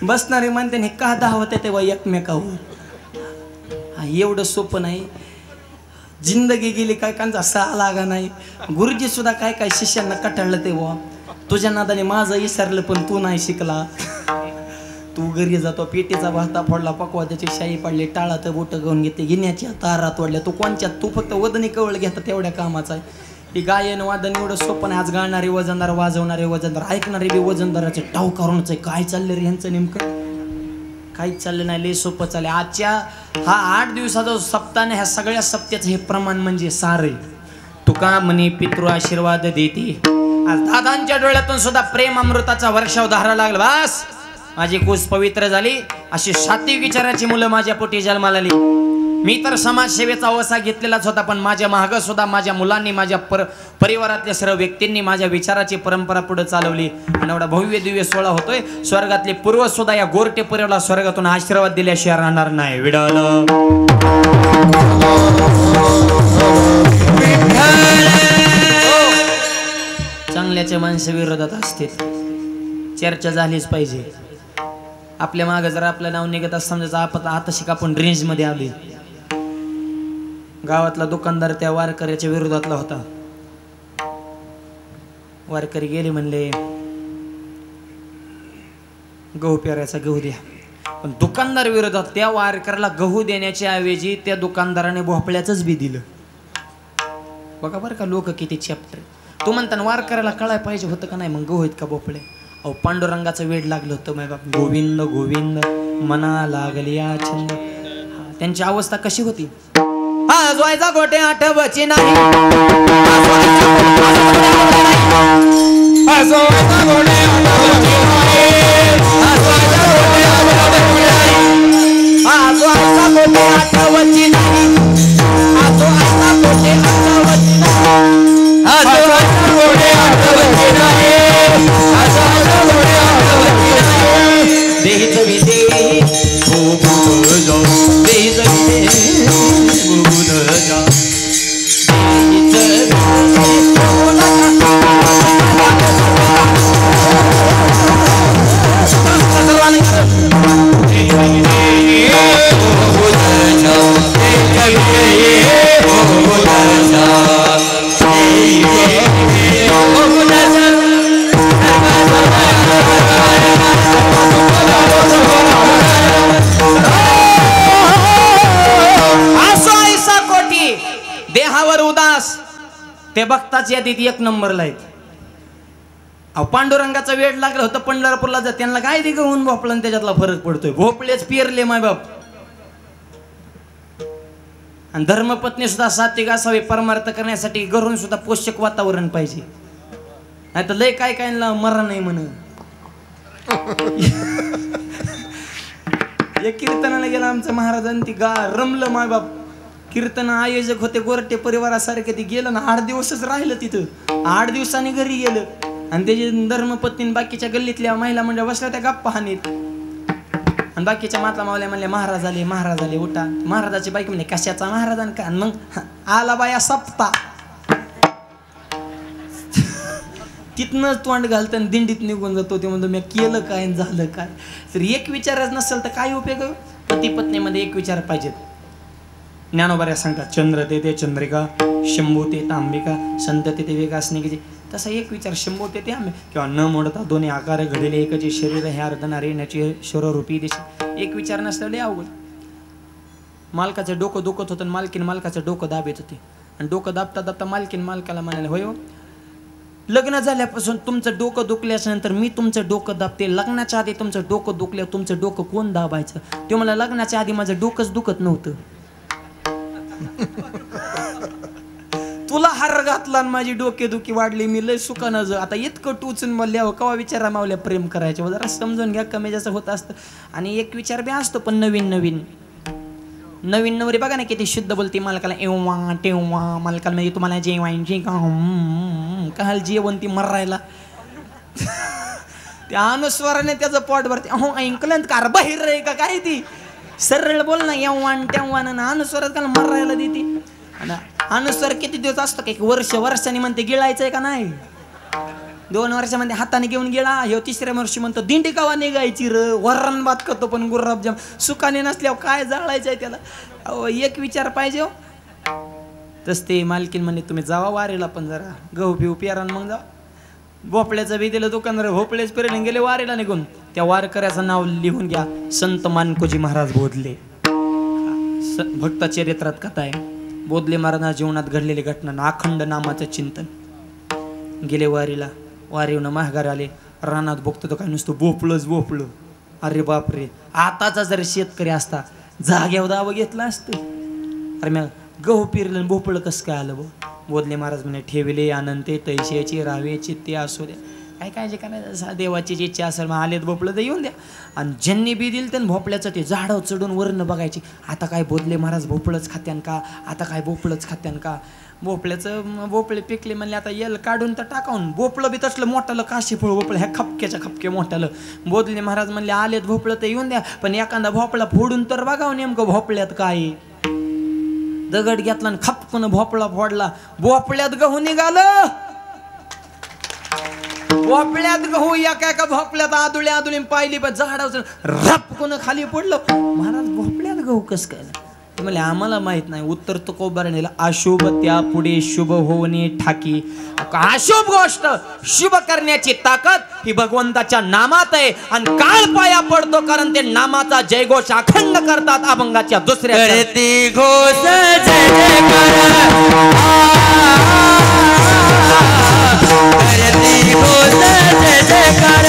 बसणारे म्हणते हे का धावत आहे तेव्हा एकमेकावर. एवढं सोपं नाही. जिंदगी गेली काय कांचा सहा लागा नाही. गुरुजी सुद्धा काय काय शिष्यांना कटाळलं तेव्हा, तुझ्या नादाने माझं विसरलं पण तू नाही शिकला. तू घरी जातो, पेटीचा भाता फोडला, पकवात्याची शाई पाडली, टाळात बोट घेऊन घेते, गिन्याच्या तारा तोडल्या, तू कोणच्या, तू फक्त वदनी कवळ घेता तेवढ्या कामाचा आहे. ही गायन वादन एवढं सोपं नाही. आज गाणारे वजनदार, वाजवणारे वजनदार, ऐकणारे बी वजनदाराचे टाव करूनच आहे. काय चाललं रे ह्यांचं नेमकं? काहीच चाललं नाही, लय सोपं चाललंय. आजच्या हा 8 दिवसाचा सप्ताह, ह्या सगळ्या सप्त्याचं हे प्रमाण म्हणजे सारे. तुका म्हणे पितृ आशीर्वाद देते. आज दादांच्या डोळ्यातून सुद्धा प्रेम अमृताचा वर्षाव धारा लागला. बस माझी कूस पवित्र झाली. अशी सात्विक विचाराची मुलं माझ्या पोटी जन्माला आली. मी तर समाजसेवेचा वसा घेतलेलाच होता, पण माझ्या मागं सुद्धा माझ्या मुलांनी, माझ्या परिवारातल्या सर्व व्यक्तींनी माझ्या विचाराची परंपरा पुढे चालवली. आणि एवढा भव्य दिव्य सोहळा होतोय. स्वर्गातले पूर्वज सुद्धा या गोरटे परिवाराला स्वर्गातून आशीर्वाद दिल्याशिवाय राहणार नाही. विडल चांगल्याच्या माणसं विरोधात असते, चर्चा झालीच पाहिजे. आपल्या मागं जर आपलं नाव निघत असं समजायचं आपण आता शिक आपण रेंज मध्ये आले. गावातला दुकानदार त्या वारकऱ्याच्या विरोधातला होता. वारकरी गेले, म्हणले गहू पेरायचा, गहू द्या. पण दुकानदार विरोधात, त्या वारकऱ्याला गहू देण्याच्या ऐवजी त्या दुकानदाराने भोपळ्याचंच बी दिलं. बघा बरं का लोक किती चॅप्टर. तू म्हणता वारकऱ्याला कळाय पाहिजे होतं का नाही, मग गहू आहेत का भोपळे. अहो पांडुरंगाचं वेड लागलं होतं माय बाप. गोविंद गोविंद मना लागली छंद. त्यांची अवस्था कशी होती. आज व्हायचा गोटे आठवची नाही, देहीच देई भूभुत जा देईच भूभुत जा देहावर उदास ते भक्ताची यादीत एक नंबरला आहेत. अहो पांडुरंगाचा वेळ लागला होता पंढरपूरला जा त्यांना काय ते गहून भोपळा आणि त्याच्यातला फरक पडतोय. भोपळेच पेरले माय बाप. आणि धर्मपत्नी सुद्धा सात्विक असावी परमार्थ करण्यासाठी घरून सुद्धा पोषक वातावरण पाहिजे. नाही तर लय काय काय मरा नाही म्हण. एक कीर्तनाला गेला आमचं महाराजांनी ती रमलं माय बाप. कीर्तन आयोजक होते गोरटे परिवारासारखे. ते गेलं ना 8 दिवसच राहिलं तिथं. 8 दिवसांनी घरी गेलं आणि त्याची धर्मपत्नी बाकीच्या गल्लीतल्या महिला म्हणजे बसल्या त्या गप्पा हानीत. आणि बाकीच्या मातला मावल्या म्हणले महाराज आले उठा. महाराजाची बाईक म्हणले कशाचा महाराजान का. मग आला बाया सप्ता तिथनंच तोंड घालतं आणि दिंडीत निघून जातो. ते म्हणतो मी केलं काय झालं काय. तर एक विचारच नसेल तर काय उपयोग. पती पत्नीमध्ये एक विचार पाहिजेत. ज्ञानोबा सांगतात चंद्र ते चंद्रिका शंभू ते तांबिका संत ते विकासनिकेची. तसा एक विचार शंभू ते आंबे किंवा न मोडता दोन्ही आकार घडले एकचे शरीर हे अर्धनारी याची शरीरूपी दिशा. एक विचार नसल्याने अवघड. मालकाचं डोकं दुखत होतं. मालकीन मालकाचं डोकं दाबत होते. आणि डोकं दाबता दाबता मालकीन मालकाला म्हणाले होय लग्न झाल्यापासून तुमचं डोकं दुखल्याच्या नंतर मी तुमचं डोकं दाबते. लग्नाच्या आधी तुमचं डोकं दुखल्यावर तुमचं डोकं कोण दाबायचं. ते मला लग्नाच्या आधी माझं डोकंच दुखत नव्हतं. तुला हार घातला आणि माझी डोकेदुखी वाढली. मी लय सुखानं आता इतकं टोचून म्हणल्यावर कवा विचारा मावल्या प्रेम करायचे जरा समजून घ्या. कमी जास्त होत असतं. आणि एक विचार बी असतो पण नवीन नवरी बघा ना किती शुद्ध बोलते. मालकाला एव्हा टेव्हा मालकाला म्हणजे तुम्हाला जेवायची काल जेवण ती मरायला त्या अनुस्वाराने त्याचं पोट भरते. अहो ऐकलं कार बाहेर रे का काय ती सरळ बोल ना एव्हा टेव्हा ना अनुस्वारात काल मरायला देते. अनुस्वार किती दिवस असतो का. 1 वर्षांनी म्हणते गिळायचंय का नाही. 2 वर्षामध्ये हाताने घेऊन गेला. ह्यो 3ऱ्या वर्षी म्हणतो दिंडी कावा निघायची र. वरण भात करतो पण गुलाबजाम सुखाने नसल्यावर काय जाळायचंय त्याला. अहो एक विचार पाहिजे हो. तस ते मालकीन म्हणे तुम्ही जावा वारीला पण जरा गहू पिऊ प्यारा मग जा. भोपळ्याचं बी दिलं दुकानदार भोपळेच पेरले गेले वारीला निघून. त्या वारकऱ्याचं नाव लिहून घ्या संत मानकोजी महाराज बोधले. भक्तचरित्रात कथा आहे. बोधले महाराज जीवनात घडलेली घटना अखंड नामाचं चिंतन. गेले वारीला. वारीवनं महागार आले. रानात बघतो तो काय नुसतं भोपळं. अरे बापरे आताचा जर शेतकरी असता जाग्यावर दावं घेतला असतं. अरे मग गहू पिरलं भोपळं कसं काय आलं. बोधले महाराज म्हणे ठेवले आनंदे तैशाची राहावे चित्ते असू द्या. काय काळजी करायचं देवाची जी इच्छा असेल मग आलेत भोपळं तर येऊन द्या. आणि ज्यांनी बी दिलं त्यानं भोपळ्याचं ते झाडं चढून वरनं बघायची. आता काय बोधले महाराज भोपळंच खात्यान का. आता काय भोपळंच खात्यान का. भोपळे पिकले म्हणले आता येल काढून तर टाकावून. भोपळं बी तसलं मोठ्यालं काशी फळ भोपळं ह्या खपके मोठ्यालं. बोधले महाराज म्हणले आलेत भोपळं तर येऊन द्या. पण एखादा भोपळा फोडून तर बघावं नेमकं भोपळ्यात काय. दगड घेतला आणि खपकन भोपळा फोडला. भोपळ्यात गहू निघालं. भोपळ्यात गहू एका भोपळ्यात आदुळी पाहिली पण झाडावर रपकन खाली पडलं. महाराज भोपळ्यात गहू कस काय. म्हणजे आम्हाला माहित नाही. उत्तर तुकोबारानेला अशुभ त्या पुढे शुभ होणे ठाकी. अशुभ गोष्ट शुभ करण्याची ताकद ही भगवंताच्या नामात आहे. आणि काळ पाया पडतो कारण ते नामाचा जयघोष अखंड करतात. अभंगाच्या दुसऱ्या करती घोष जय करती घोष जय जयकार.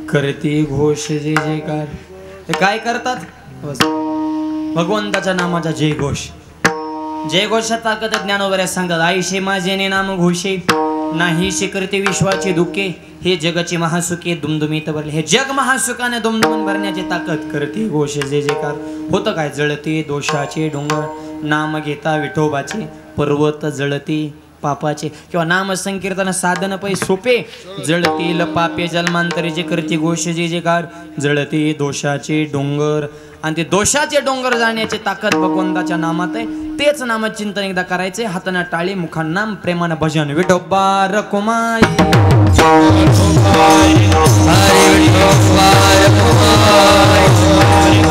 करते घोष जय जयकार. ते काय करतात? बस. भगवंताच्या नामाचा जय घोष. जय घोषात ताकद ज्ञानोबऱ्या सांगतात. आईशे माझे नाम घोषे नाही शे करते विश्वाचे दुःखे हे जगाचे महासुखे दुमदुमीत भरले. हे जग महासुखाने दुमदुमून भरण्याची ताकद करते घोष जय जयकार. होतं काय? जळते दोषाचे डोंगर नाम घेता विठोबाचे पर्वत जळते पापाचे. किंवा नाम संकीर्तन साधन पै सोपे जळतील पापे जन्मांतरी जे करते घोष जय जयकार. जळते दोषाचे डोंगर आणि ते दोषाचे डोंगर जाण्याची ताकद भगवंताच्या नामात आहे. तेच नाम चिंतन एकदा करायचे. हाताना टाळी मुखान नाम प्रेमानं भजन. विठोबा रखुमाई हरे विठोबा रखुमाई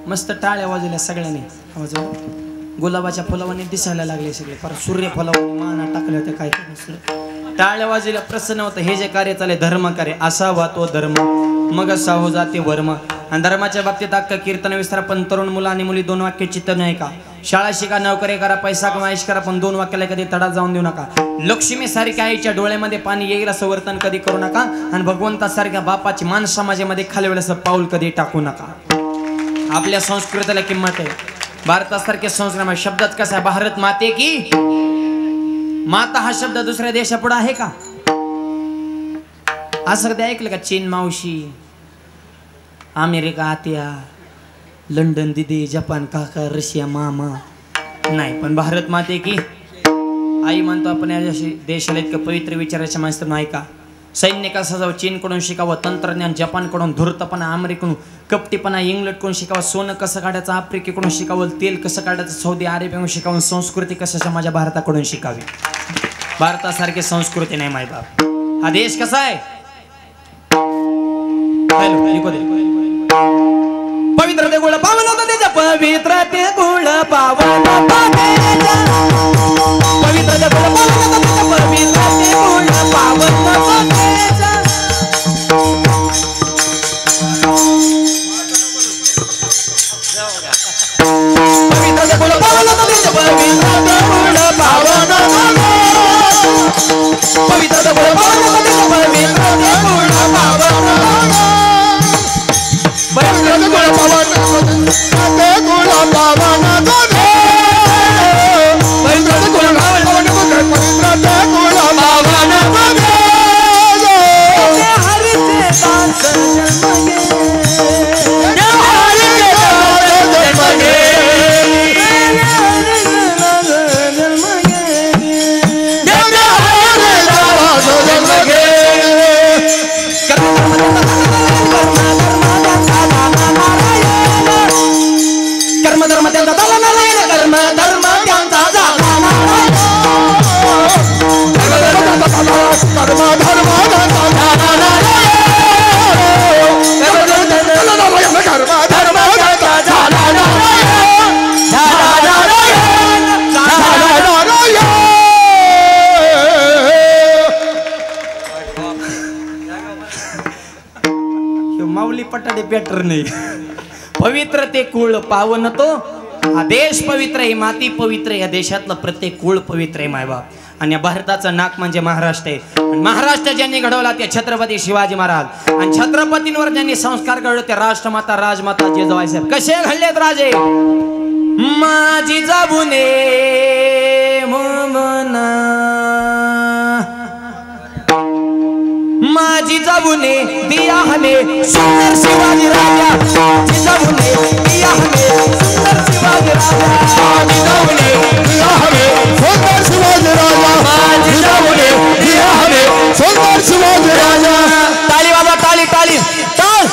मस्त टाळ्या वाजवल्या सगळ्यांनी. गुलाबाच्या फुलावाने दिसायला लागले सगळे. परत सूर्य फुलावाने माना टाकले होते. काय टाळ्या वाजवल्या प्रसन्न होतं. हे जे कार्य चालले धर्म कार्य असावा तो धर्म मग असा हो जाते वर्म. आणि धर्माच्या बाबतीत अख्खा कीर्तन विस्तार. पण तरुण मुलं आणि मुली दोन वाक्य चित्त नाही का? शाळा शिका नोकरी करा पैसा कमा ऐश करा पण दोन वाक्याला कधी तडा जाऊन देऊ नका. लक्ष्मी सारख्या आईच्या डोळ्यामध्ये पाणी येईल असं वर्तन कधी करू नका. आणि भगवंतासारख्या बापाची मान समाजामध्ये खाली वेळेस पाऊल कधी टाकू नका. आपल्या संस्कृतीला किंमत आहे. भारतासारख्या संस्कृती शब्दात कसा आहे? भारत माते की माता हा शब्द दुसऱ्या देशापुढे आहे का? असं कधी ऐकलं का? चीन मावशी, अमेरिका आत्या, लंडन दिदी, जपान काका, रशिया मामा नाही. पण भारत माते की आई म्हणतो आपण. या देशाला इतकं पवित्र विचारायच्या माणसं नाही का? सैन्य कसं जावं चीनकडून शिकावं, तंत्रज्ञान जपानकडून, धूर्तपणा अमेरिकेकडून, कपटीपणा इंग्लंडकडून शिकावं, सोनं कसं काढायचं आफ्रिकेकडून शिकावं, तेल कसं काढायचं सौदी अरेबियाकडून शिकावं, संस्कृती कशाच्या माझ्या भारताकडून शिकावी. भारतासारखी संस्कृती नाही माहिती बाप. हा देश कसा आहे? पवित्र ते गुळ पावन होतं त्याच्या पवित्र ते गुळ पावन पवित्र ते गुळ पावन होतं त्याच्या पवित्र ते गुळ पावन पटाडे बेटर नाही. पवित्र ते कुळ पावन तो हा देश पवित्र आहे. माती पवित्र आहे. या देशातलं प्रत्येक कुळ पवित्र आहे मायबाप. आणि या भारताचं नाक म्हणजे महाराष्ट्र आहे. आणि महाराष्ट्र ज्यांनी घडवला ते छत्रपती शिवाजी महाराज. आणि छत्रपतींवर ज्यांनी संस्कार घडवले ते राष्ट्रमाता राजमाता जिजाबाई साहेब. कसे घडलेत राजे? माझी जाबुने मोमना माझी जाबुने दिया हमें सुंदर शिवाजी राजा माझी जाबुने दिया हमें सुंदर शिवाजी राजा माझी जाबुने दिया हमें सुंदर शिवाजी राजा माझी जाबुने दिया हमें सुंदर शिवाजी राजा ताली बाबा ताली ताली ताल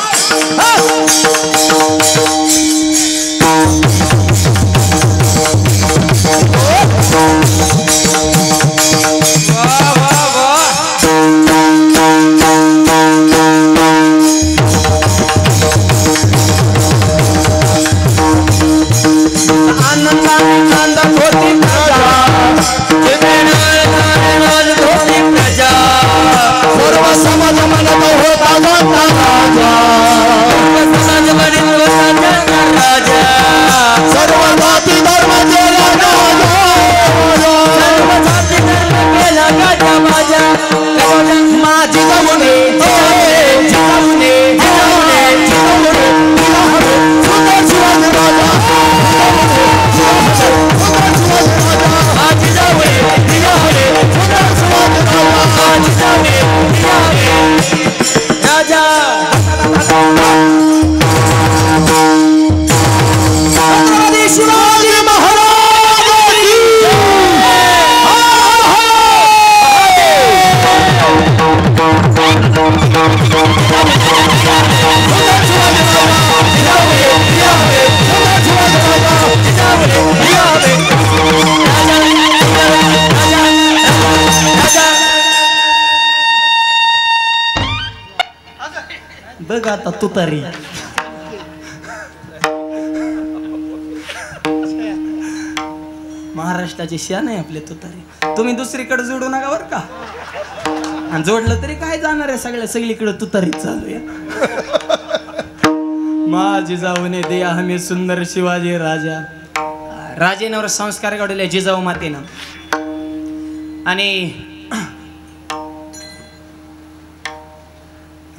बघ आता तुतारी महाराष्ट्राची शान आहे आपले तुतारी तुम्ही दुसरीकडे जोडू नका बर का आणि जोडलं तरी काय जाणार आहे सगळीकडे तुतारी चालू आहे माझी जाऊने दे हमें सुंदर शिवाजी राजा राजेंवर संस्कार घडवले जिजाऊ मातेनं आणि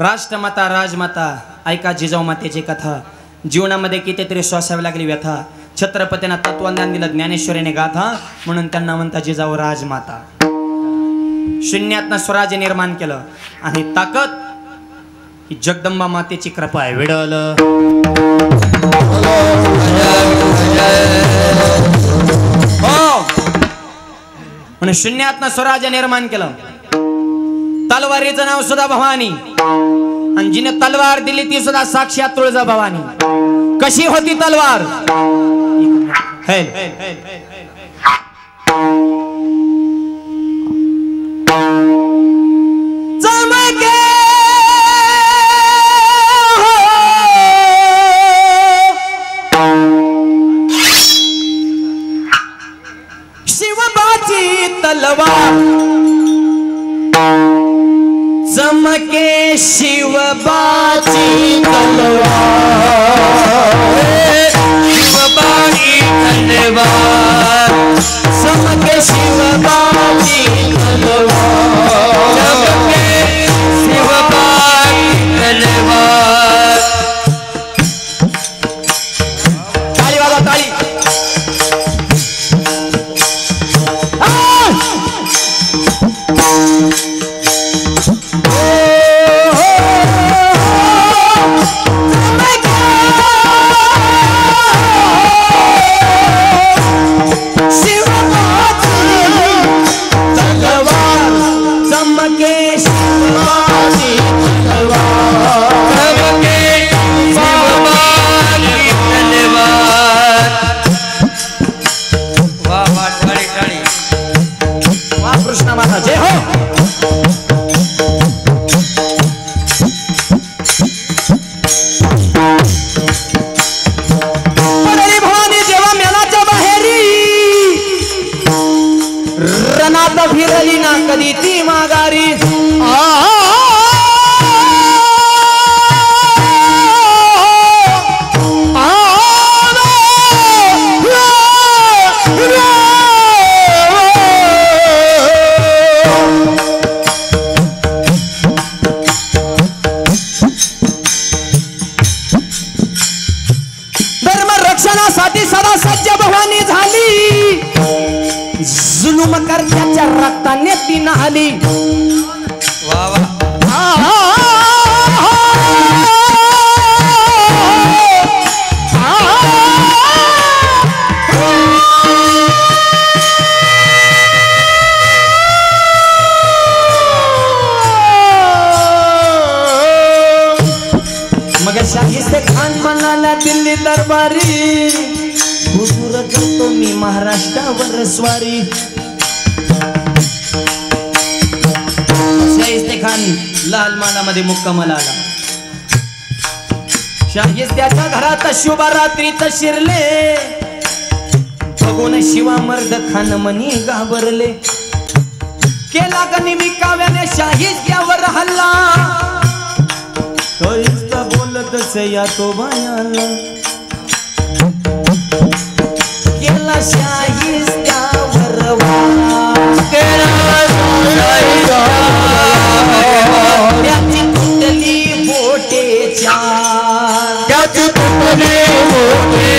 राष्ट्रमाता राजमाता ऐका जिजाऊ मातेची कथा जीवनामध्ये कितीतरी सोसावी लागली व्यथा छत्रपतींना तत्वज्ञान दिलं ज्ञानेश्वरीने गाथा म्हणून त्यांना म्हणता जिजाऊ राजमाता शून्यातनं स्वराज्य निर्माण केलं आणि ताकद ही जगदंबा मातेची कृपा आहे विडल म्हणून शून्यातनं स्वराज्य निर्माण केलं तलवारीचं नाव सुद्धा भवानी आणि जिने तलवार दिली ती सुद्धा साक्षात तुळजा भवानी कशी होती तलवार चमके शिवबाची तलवार चमके शिवबाची तलवार शिवबाची तलवार चमके शिवबाची तलवार चमके शिवबाची तलवार ताली वाजवा ताली तलवार जुलूम करत्याच्या रक्ताने ती नाहली. वा वा. मग शाहिस्ते खान म्हणाला दिल्ली दरबारी, हुजूर करतो मी महाराष्ट्रावर स्वारी. शाहिस्ते खान लाल मालामध्ये मुक्कामाला आला. शाहिस्त्याच्या घरात शुभरात्रीत शिरले, बघून शिवा मर्द खान मनी घाबरले. केला गणी मी काव्याने शाहिस्त्यावर हल्ला, बोलत से या तो बायाला. केला शाहिस्त्यावर त्याची तुटली बोटे चार, त्याची तुटली बोटे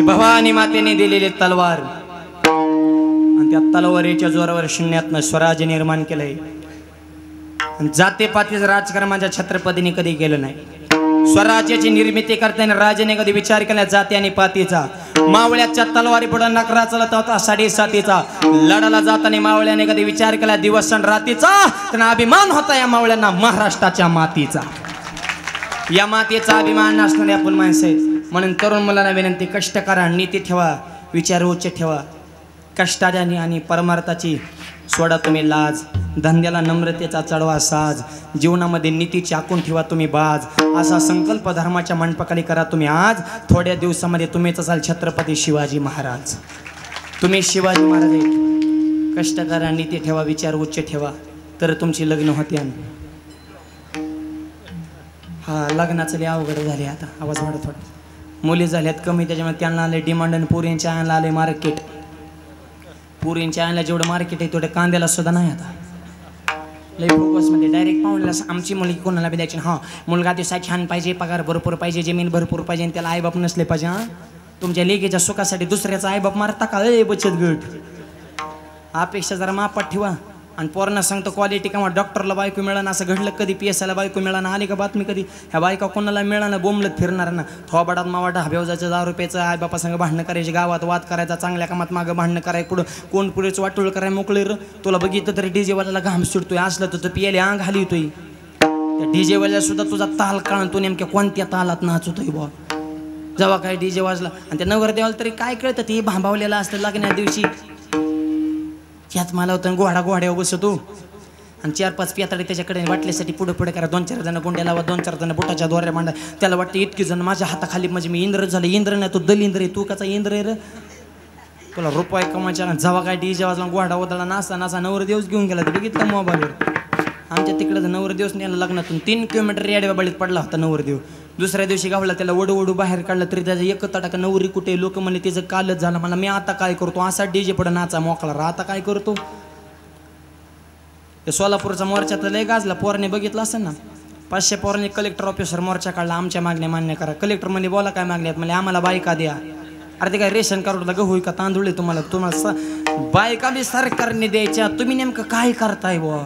भवानी मातेने दिलेली तलवार, आणि त्या तलवारीच्या जोरावर शून्यातनं स्वराज्य निर्माण केलंय. जातीपातीचं राजकारण माझ्या छत्रपतीने कधी केलं नाही. स्वराज्याची निर्मिती करताना राजाने कधी विचार केला जाती आणि पातीचा. मावळ्याच्या तलवारी पुढे नकरा चालत होता 7.5. लढायला जाताना मावळ्याने कधी विचार केला दिवस आणि रात्रीचा. त्यांना अभिमान होता या मावळ्यांना महाराष्ट्राच्या मातीचा. या मातीचा अभिमान असणारे आपण माणसं आहेत. म्हणून तरुण मुलांना विनंती, कष्ट करा, नीती ठेवा, विचार उच्च ठेवा. कष्टाने आणि परमार्थाची सोडा तुम्ही लाज, धंद्याला नम्रतेचा चढवा साज, जीवनामध्ये नीतीची आखून ठेवा तुम्ही बाज. असा संकल्प धर्माच्या मंडपाखाली करा तुम्ही आज. थोड्या दिवसामध्ये तुम्हीच असाल छत्रपती शिवाजी महाराज. तुम्ही शिवाजी महाराज आहेत. कष्ट करा, नीती ठेवा, विचार उच्च ठेवा, तर तुमची लग्न होते. हा लग्नाचं लय अवघड झाले आता. आवाज वाढत थोडा. मुली झाल्यात कमी, त्याच्यामुळे त्यांना आले डिमांड. आणि पुरींच्या आयला आले मार्केट. पुरींच्या आयला जेवढं मार्केट आहे तेवढं कांद्याला सुद्धा नाही आता. लय फोकसमध्ये डायरेक्ट पाहुणला आमची मुलगी कोणाला बी द्यायची. हां, मुलगा दिवसा छान पाहिजे, पगार भरपूर पाहिजे, जमीन भरपूर पाहिजे, आणि त्याला आईबाप नसले पाहिजे. हां, तुमच्या लेकीच्या सुखासाठी दुसऱ्याचा आईबाप मारता का बचत गट. अपेक्षा जरा मापात ठेवा. आणि पोरांना सांगतो क्वालिटी का डॉक्टरला बायको मिळाना. असं घडलं कधी PSIला बायको मिळाना. आली का बातमी कधी ह्या बायका कोणाला मिळाना, बोंबलत फिरणार ना. थोबाडात मावाटा हब्यावजाचं 10 रुपयाचं आई बापा संग भांडणं करायचे, गावात वाद करायचा, चांगल्या कामात मागं भांडणं करायचं, पुढं कोण पुढेच वाटोळ करायला मोकळे. तुला बघितलं तरी डीजेवाल्याला घाम सुटतोय, असलं तर पियाले अंग हलवतोय. त्या डीजेवाल्याला सुद्धा तुझा ताल कळण, तू नेमक्या कोणत्या तालात नाचतोय बा. जेव्हा काय डीजे वाजला आणि त्या नवरदेवाला तरी काय कळतं, ते भांबावलेलं असतं लग्ना दिवशी. ह्याच मला होतं घोड्यावर बसतो आणि 4-5 पियाताडे त्याच्याकडे वाटल्यासाठी पुढे पुढे करा. 2-4 जण गुंड्या लावा, 2-4 जण बुटाच्या दोऱ्या मांडा. त्याला वाटतं इतकी जण माझ्या हाताखाली म्हणजे मी इंद्र झालं. इंद्र नाही, तू दलिंद्र आहे. तू कसा इंद्र आहे रे, तुला रुपये कमायच्या. जेव्हा काय डीजे वाजला, घोडा वदळला, नासा नवरदेवच घेऊन गेला. ते बघितलं मोबाईलवर. आमच्या तिकडं नवरदेवच नेला लग्नातून. 3 किलोमीटर रेड्या बाळीत पडला होता नवरदेव. दुसऱ्या दिवशी गावला, त्याला वडू बाहेर काढलं तरी त्याचा एक तटाका नवरी कुठे. लोक म्हणले त्याचं कालच झालं. मला मी आता काय करतो, असा डीजे पडा नाचा मोकळा. आता काय करतो. ते सोलापूरचा मोर्चा तर लय गाजला. पोराने बघितलं असेल ना. 500 पोरांनी कलेक्टर ऑफिसर मोर्चा काढला. आमच्या मागण्या मान्य करा. कलेक्टर म्हणजे बोला काय मागण्यात, म्हणजे आम्हाला बायका द्या. अरे ते काय रेशन कार्डला गहू का तांदूळ आहे तुम्हाला बायका बी सरकारने द्यायच्या. तुम्ही नेमकं काय करताय बुवा.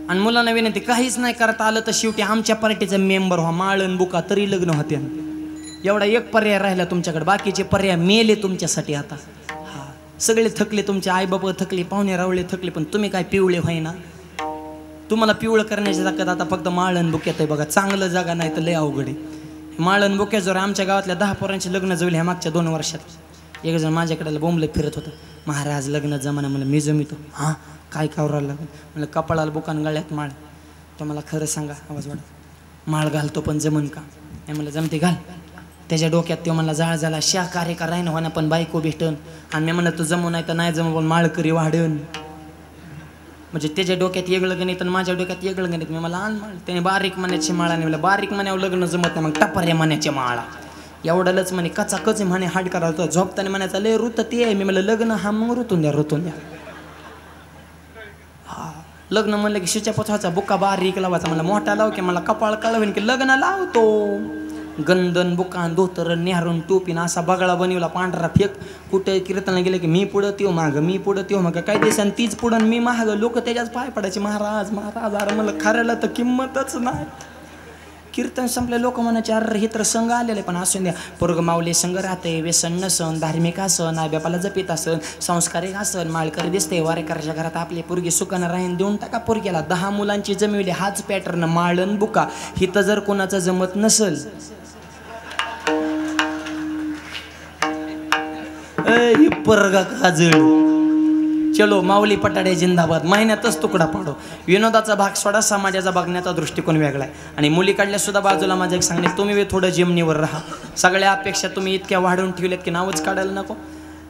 आणि मुलांना विनंती, काहीच नाही करता आलं तर शेवटी आमच्या पार्टीचा मेंबर व्हा. माळण बुका तरी लग्न होते. एवढा एक पर्याय राहिला तुमच्याकडे. बाकीचे पर्याय मेले तुमच्यासाठी आता. हा, सगळे थकले, तुमचे आईबाप थकले, पाहुणे रावळे थकले, पण तुम्ही काय पिवळे व्हायना. तुम्हाला पिवळं करण्याची ताकद आता फक्त माळण बुक्यात आहे बघा. चांगलं जागा नाही तर लय अवघड आहे. माळण बोक्याजवळ आमच्या गावातल्या 10 पोरांची लग्न जवळ ह्या मागच्या 2 वर्षात एक जण माझ्याकडे बोंबलत फिरत होतं, महाराज लग्न जमाना मला मी जमितो. हां काय कावरायला लागलं म्हणलं, कपाळाला बुकान गळ्यात माळ. तो मला खरं सांगा आवाज वाढत, माळ घालतो पण जमन का? नाही म्हणलं जमते घाल. त्याच्या डोक्यात तो मला जाळ झाला, शाकाहारी का राहीन होणं पण बायको भेटन. आणि मी म्हणलं तू जमू नाही तर नाही जमू पण माळकरी वाढन. म्हणजे त्याच्या डोक्यात वेगळं गणित आणि माझ्या डोक्यात वेगळं गणित. मी मला आण माळ, त्याने बारीक मण्याची माळा नाही. मला बारीक मण्यावर लग्न जमत नाही, मग टपाऱ्या मण्याच्या माळा एवढंच म्हणे. कचा कच म्हणे हाड करायला झोपताना म्हणायचा लय ऋत ते आहे. मी मला लग्न हा मग ऋतून द्या. हा लग्न म्हणलं की शिच्या पोचाचा बुक्का बारीक लावायचा. मला मोठा लाव की मला कपाळ कळवेन की लग्न लावतो. गंधन बुकान धोतर नेहरून टोपीन असा बगळा बनवला पांढरा फेक. कुठे कीर्तनाला गेलं की मी पुढं त्यो माग, मी पुढं त्यो माग. काही दिवसांनी तीच पुढं मी महाग. लोक त्याच्याच पाय पडायचे, महाराज महाराज. अरे मला खऱ्याला तर किंमतच नाही. कीर्तन संपले लोक म्हणायचे अरे हे तर संघ आलेले. पण असून द्या, पोरग माऊली संघ राहते, व्यसन नसन, धार्मिक असन, आई बापाला जपित असन, संस्कारिक असन, माळकरी दिसते, वारेकरच्या घरात आपली पोरगी सुखानं राहीन. देऊन टाका पोरग्याला. 10 मुलांची जमिवली. हाच पॅटर्न माळण बुका. हिथं जर कोणाचं जमत नसल परगा काजळ. चलो माऊली पटाडे जिंदाबाद. महिन्यातच तुकडा पाडो. विनोदाचा भाग सोडा, समाजाचा बघण्याचा दृष्टिकोन वेगळा आहे. आणि मुलीकडल्या सुद्धा बाजूला माझं एक सांगणे, तुम्ही थोडं जिमनीवर राहा. सगळ्या अपेक्षा तुम्ही इतक्या वाढवून ठेवल्यात की नावच काढायला नको.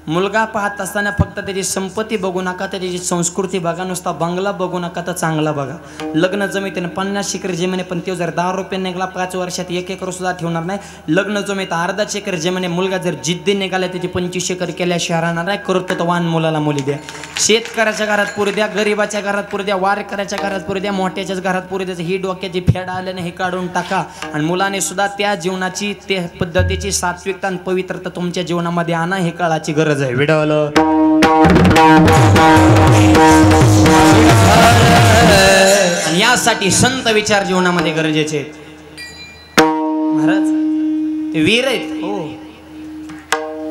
मुलगा पाहत असताना फक्त त्याची संपत्ती बघू नका, त्याची संस्कृती बघा. नुसता बंगला बघू नका तर चांगला बघा. लग्न जमिते 50 एकर जमीन पण तो जर 10 रुपये निघाला 5 वर्षात 1 एकर सुद्धा ठेवणार नाही. लग्न जमित 1/2 एकर जमीन. मुलगा जर जिद्दी निघाला त्याची 25 एकर केल्याशिवाय राहणार नाही. कर्तृत्ववान मुलाला मुली द्या. शेतकऱ्याच्या घरात पुरी द्या, गरीबाच्या घरात पुरी द्या, वारकऱ्याच्या घरात पुरी द्या, मोठ्याच्याच घरात पुरी द्यायचं. ही डोक्याची फेड आल्याने हे काढून टाका. आणि मुलाने सुद्धा त्या जीवनाची त्या पद्धतीची सात्विकता आणि पवित्रता तुमच्या जीवनामध्ये आणा. हे काळाची गरज आहे. विडवलं आणि यासाठी संत विचार जीवनामध्ये गरजेचे आहेत. महाराज ते वीर आहेत. हो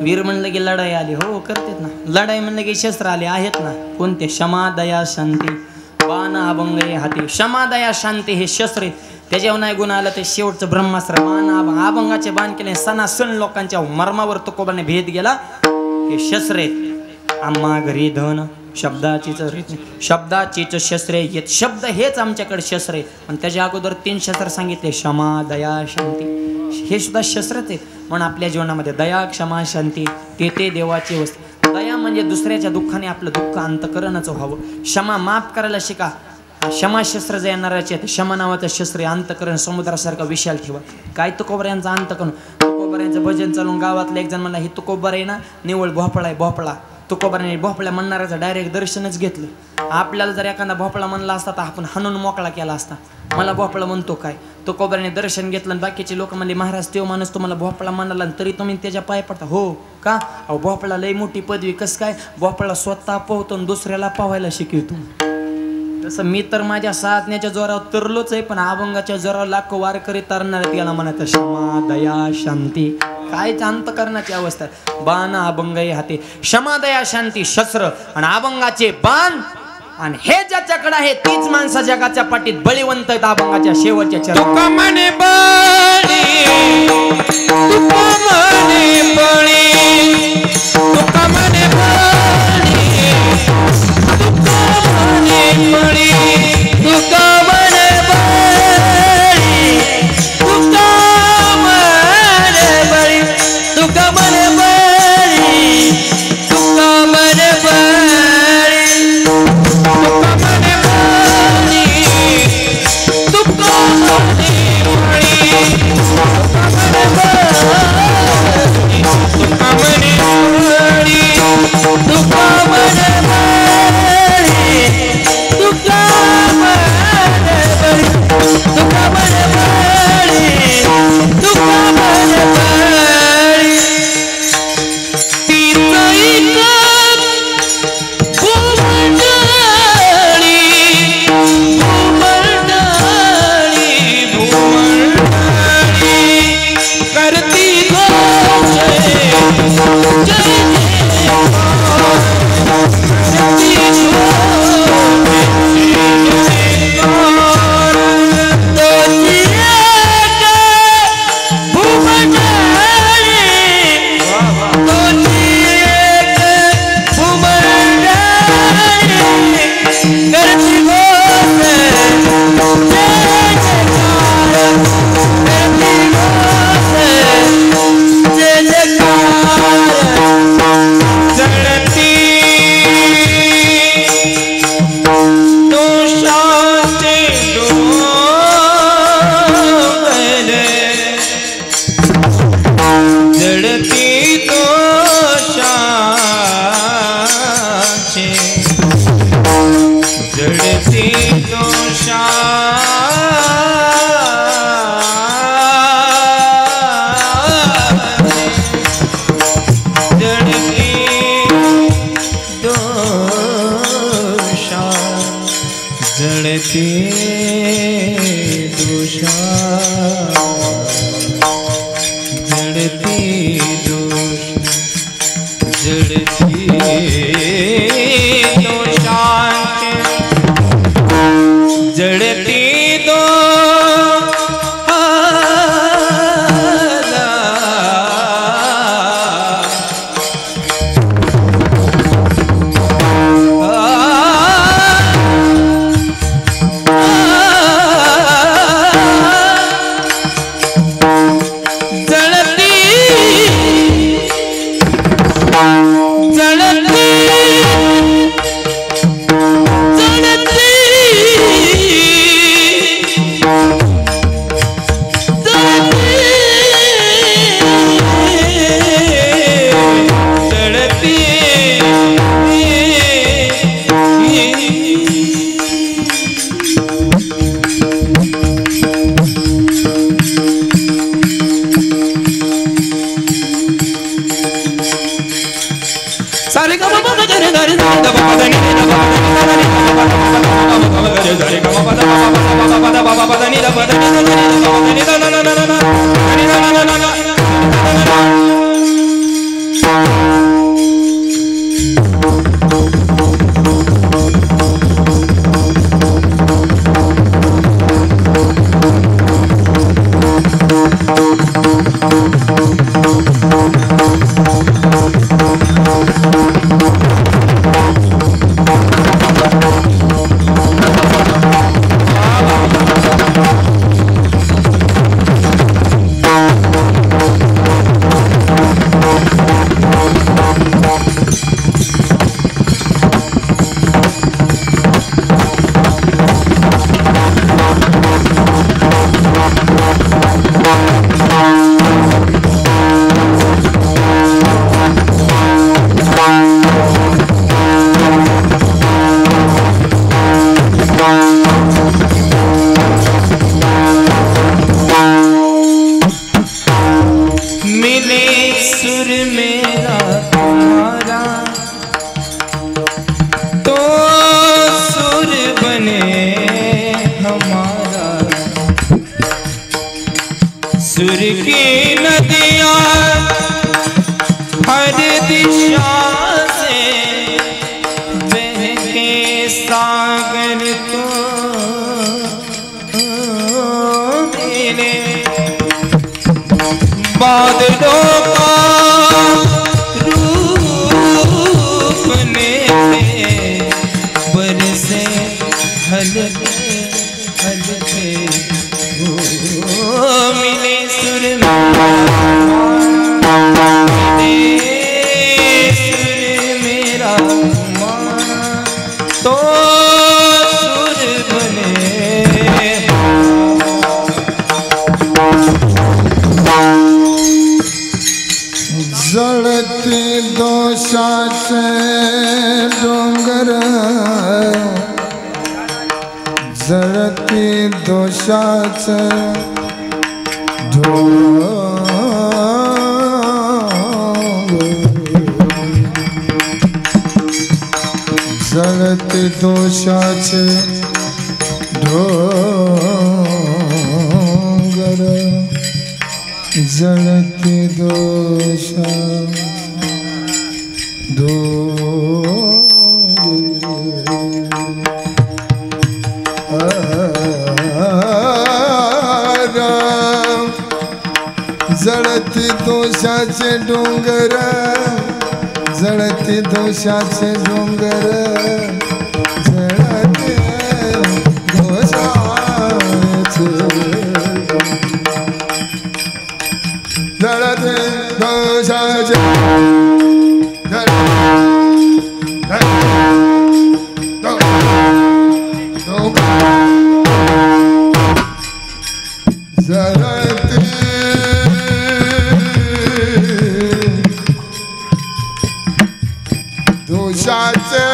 वीर म्हणलं की लढाई आली. हो करतात ना. लढाई म्हणलं की शस्त्र आले आहेत ना. कोणते? क्षमा दया शांती, बाण अभंग हे हाती. क्षमा दया शांती हे शस्त्र आहेत. त्याच्यावर नाही गुण आलं ते शेवटचं ब्रह्मास्त्र. बाण अभंगाचे बाण केले. सणासण लोकांच्या मर्मावर तुकोबाने भेद गेला. हे शस्त्र आहेत. आम्हा घरी धन शब्दाचीच शस्त्रे येत. शब्द हेच आमच्याकडे शस्त्र आहे. पण त्याच्या अगोदर 3 शस्त्र सांगितले, क्षमा दया शांती. हे सुद्धा शस्त्रच आहेत. म्हणून आपल्या जीवनामध्ये दया क्षमा शांती ते देवाची वस्तू. दया म्हणजे दुसऱ्याच्या दुःखाने आपलं दुःख अंतकरणाचं व्हावं. क्षमा माफ करायला शिका. क्षमा शस्त्र जे येणाऱ्याचे क्षमा नावाचं शस्त्र अंतकरण समुद्रासारखा विशाल ठेवा. काय तुकोबऱ्यांचं अंतकरण. तुकोबऱ्यांचं भजन चालून गावातलं एक जण म्हणला हे तुकोबर आहे ना निवळ भोपळा आहे. भोपळा तुकोबऱ्याने भोपळ्या म्हणणाऱ्याचं डायरेक्ट दर्शनच घेतलं. आपल्याला जर एखादा भोपळा म्हणला असता तर आपण हाणून मोकळा केला असता. मला भोपळा म्हणतो काय. तुकोबऱ्याने दर्शन घेतलं आणि बाकीचे लोक म्हणले महाराज तो माणूस तुम्हाला भोपळा म्हणाला तरी तुम्ही त्याच्या पाय पडता. हो का? अहो भोपळा लई मोठी पदवी. कसं काय? भोपळा स्वतः पोहतो आणि दुसऱ्याला पाहायला शिकवतो. तसं मी तर माझ्या साधण्याच्या जोरावर तरलोच आहे. पण अभंगाच्या जोरावर लाखो वारकरी तरणार त्याला म्हणायचं क्षमा दया शांती. काय अंतकरणाची अवस्था आहे. बाण अभंग हाते. क्षमा दया शांती शस्त्र आणि अभंगाचे बाण. आणि हे ज्याच्याकडे आहे तीच माणसं जगाच्या पाठीत बळीवंत आहेत. अभंगाच्या शेवटच्या चरणी तुका म्हणे बळी, तुका म्हणे बळी, तुका म्हणे बळी, तुका म्हणे बळी, तुका म्हणे बळी, तुका म्हणे बळी, तुका म्हणे बळी, तुका म्हणे बळी, तुका म्हणे बळी, तुका म्हणे बळी, तुका म्हणे बळी, तुका म्हणे बळी, तुका म्हणे बळी, तुका म्हणे बळी, तुका म्हणे बळी, तुका म्हणे बळी. तिचं इतकं भूमंडळी, भूमंडळी, भूमंडळी करती गो जय जय जय. दोषा जळते दोषा जळते दोष जळते दोषांचे जळते दो सुर की नदियाँ हर दिशा से बहके सागर को मेरे बादलों का रूप लेते बरसे हल्के हल्के मिले सुर मेरा तो सुर बने जळती दोषाचे डोंगर जळती दोषाचे जळती दोषाचे डोंगर जळती दोषा जळती दोषाचे डोंगर जळती दोषाचे डोंगर जळते दोषाचे जळते दोषाचे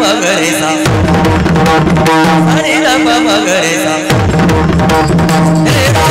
मगरे सा रे रा मगरे सा रे रा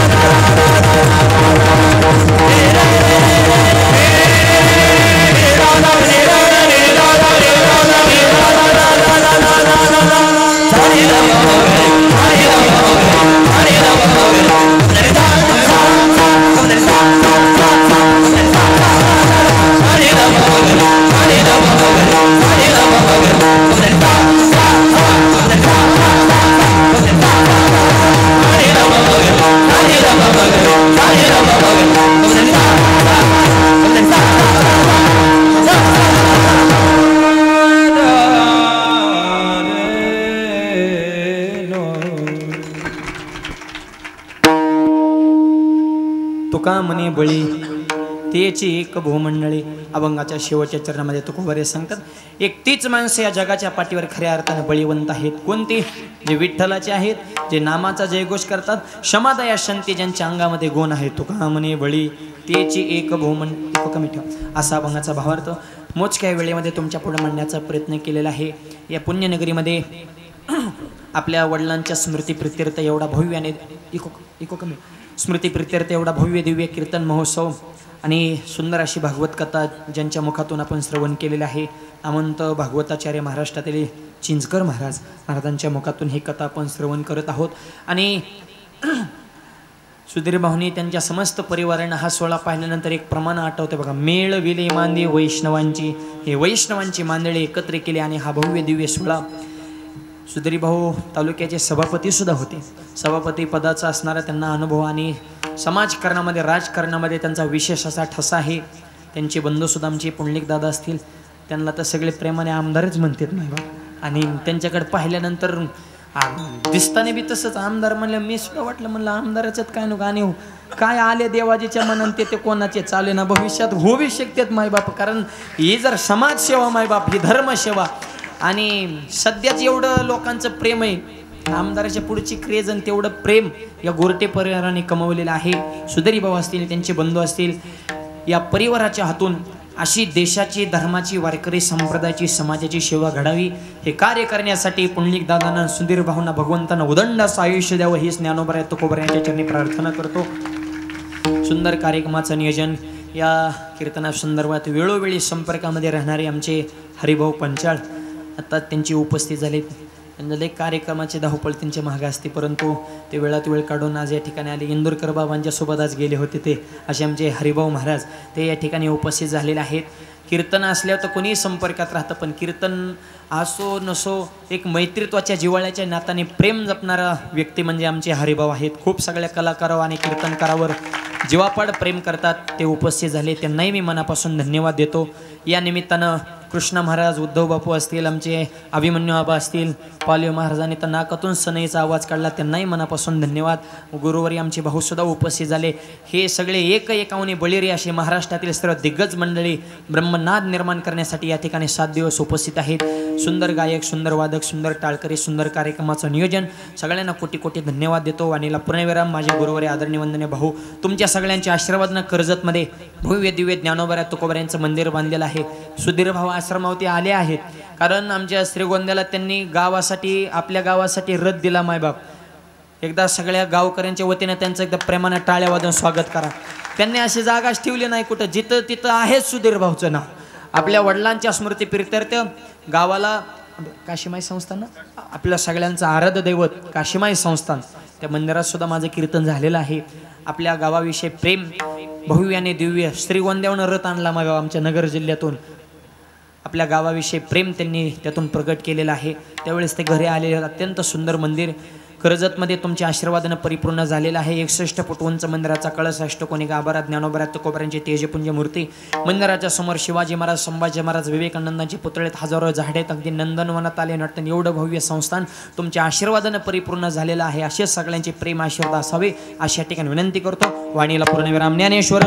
तुका म्हणे बळी तेची एक भूमंडळी. अभंगाच्या शेवटच्या चरणामध्ये तुकोबरे सांगतात एक तीच माणसं या जगाच्या पाठीवर खऱ्या अर्थाने बळीवंत आहेत. कोणती? जे विठ्ठलाचे आहेत, जे नामाचा जयघोष करतात, क्षमादया शांती ज्यांच्या अंगामध्ये गुण आहेत. तुका म्हणे बळी तेची एक भूमंडळी. कमी ठेव असा अभंगाचा भावार्थ मोजक्या वेळेमध्ये तुमच्या पुढे मांडण्याचा प्रयत्न केलेला आहे. या पुण्यनगरीमध्ये आपल्या वडिलांच्या स्मृती प्रित्यर्थ एवढा भव्याने कमी स्मृती प्रित्यर्थ एवढा भव्य दिव्य कीर्तन महोत्सव आणि सुंदर अशी भागवत कथा ज्यांच्या मुखातून आपण श्रवण केलेलं आहे. नामवंत भागवताचार्य महाराष्ट्रातील चिंचकर महाराजांच्या मुखातून ही कथा आपण श्रवण करत आहोत. आणि सुधीर भाऊनी त्यांच्या समस्त परिवारांना हा सोहळा पाहिल्यानंतर एक प्रमाण आठवते बघा. मेळ विले मांदी वैष्णवांची, हे वैष्णवांची मांदळे एकत्र केली आणि हा भव्य दिव्य सोहळा. सुधीर भाऊ तालुक्याचे सभापती सुद्धा होते. सभापती पदाचा असणारा त्यांना अनुभव आणि समाजकारणामध्ये राजकारणामध्ये त्यांचा विशेष असा ठसा आहे. त्यांचे बंधूसुद्धा आमचे पुंडलिक दादा असतील, त्यांना तर सगळे प्रेमाने आमदारच म्हणतात नाही बा. आणि त्यांच्याकडे पाहिल्यानंतर दिसताना बी तसंच आमदार म्हणलं. मी सुद्धा वाटलं म्हणलं आमदाराच्यात काय नको आणि काय आले देवाजीच्या मनात ते कोणाचे चाले ना भविष्यात होऊ बी शकतात मायबाप. कारण ही जर समाजसेवा मायबाप, ही धर्मसेवा आणि सध्याच एवढं लोकांचं प्रेम आहे. आमदाराच्या पुढची क्रेज आणि तेवढं प्रेम या गोरटे परिवाराने कमवलेलं आहे. सुधीर भाऊ असतील, त्यांचे बंधू असतील, या परिवाराच्या हातून अशी देशाची, धर्माची, वारकरी संप्रदायाची, समाजाची सेवा घडावी हे कार्य करण्यासाठी पुंडलिक दादांना, सुधीर भाऊंना भगवंतांना उदंड असं आयुष्य द्यावं हीच ज्ञानोबा तुकोबा यांच्या चरणी प्रार्थना करतो. सुंदर कार्यक्रमाचं नियोजन या कीर्तनासंदर्भात वेळोवेळी संपर्कामध्ये राहणारे आमचे हरिभाऊ पंचाळ आता त्यांची उपस्थित झाली. त्यांच्या कार्यक्रमाचे धावपळ त्यांच्या मागे असते, परंतु ते वेळात वेळ काढून आज या ठिकाणी आले. इंदोरकर बाबांच्या सोबत आज गेले होते ते असे आमचे हरिभाऊ महाराज ते या ठिकाणी उपस्थित झालेले आहेत. कीर्तन असल्यावर तर कोणीही संपर्कात राहतं, पण कीर्तन असो नसो एक मैत्रित्वाच्या जिव्हाळ्याच्या नात्याने प्रेम जपणारा व्यक्ती म्हणजे आमचे हरिभाऊ आहेत. खूप सगळ्या कलाकारावर आणि कीर्तनकारावर जीवापाड प्रेम करतात. ते उपस्थित झाले, त्यांनाही मी मनापासून धन्यवाद देतो. या निमित्तानं कृष्णा महाराज, उद्धव बापू असतील, आमचे अभिमन्यू आबा असतील, पालवी महाराजांनी तर नाकातून सनईचा आवाज काढला, त्यांनाही मनापासून धन्यवाद. गुरुवारी आमचे भाऊसुद्धा उपस्थित झाले. हे सगळे एकावनी बळीरे असे महाराष्ट्रातील सर्व दिग्गज मंडळी ब्रह्मनाद निर्माण करण्यासाठी या ठिकाणी 7 दिवस उपस्थित आहेत. सुंदर गायक, सुंदर वादक, सुंदर टाळकरी, सुंदर कार्यक्रमाचं नियोजन. सगळ्यांना कोटी कोटी धन्यवाद देतो. आणि पूर्णविराम माझे गुरुवारी आदरणीय वंदनीय भाऊ, तुमच्या सगळ्यांच्या आशीर्वादानं कर्जतमध्ये भव्य दिव्य ज्ञानोबा तुकोबा यांचं मंदिर बांधलेलं आहे. सुधीर भाऊ आश्रमावती आले आहेत, कारण आमच्या श्रीगोंद्याला त्यांनी गावासाठी, आपल्या गावासाठी रथ दिला मायबाप. एकदा सगळ्या गावकऱ्यांच्या वतीने त्यांचं एकदा प्रेमानं टाळ्या वाजवून स्वागत करा. त्यांनी अशी जागाच ठेवली नाही कुठं, जिथं तिथं आहे सुधीर भाऊचं नाव. आपल्या वडिलांच्या स्मृती प्रित्यर्थ गावाला काशीमाई संस्थान, आपल्या सगळ्यांचं आराध्य दैवत काशीमाई संस्थान, त्या मंदिरात सुद्धा माझं कीर्तन झालेलं आहे. आपल्या गावाविषयी प्रेम, भव्य आणि दिव्य श्रीगोंद्याहून रथ आणला मग आमच्या नगर जिल्ह्यातून. आपल्या गावाविषयी प्रेम त्यांनी त्यातून प्रगट केलेलं आहे. त्यावेळेस ते घरी आलेले. अत्यंत सुंदर मंदिर कर्जतमध्ये तुमच्या आशीर्वादानं परिपूर्ण झालेलं आहे. 61 फूट उंच मंदिराचा कळस, अष्टकोनी गाभारा, ज्ञानोबा तुकोबारांची तेजपुंज मूर्ती. मंदिराच्या समोर शिवाजी महाराज, संभाजी महाराज, विवेकानंदांचे पुतळेत, हजारो झाडेत, अगदी नंदनवनात आले नर्तन. एवढं भव्य संस्थान तुमच्या आशीर्वादानं परिपूर्ण झालेलं आहे. असेच सगळ्यांचे प्रेम आशीर्वाद असावे अशा ठिकाणी विनंती करतो. वाणीला पूर्णविराम. ज्ञानेश्वर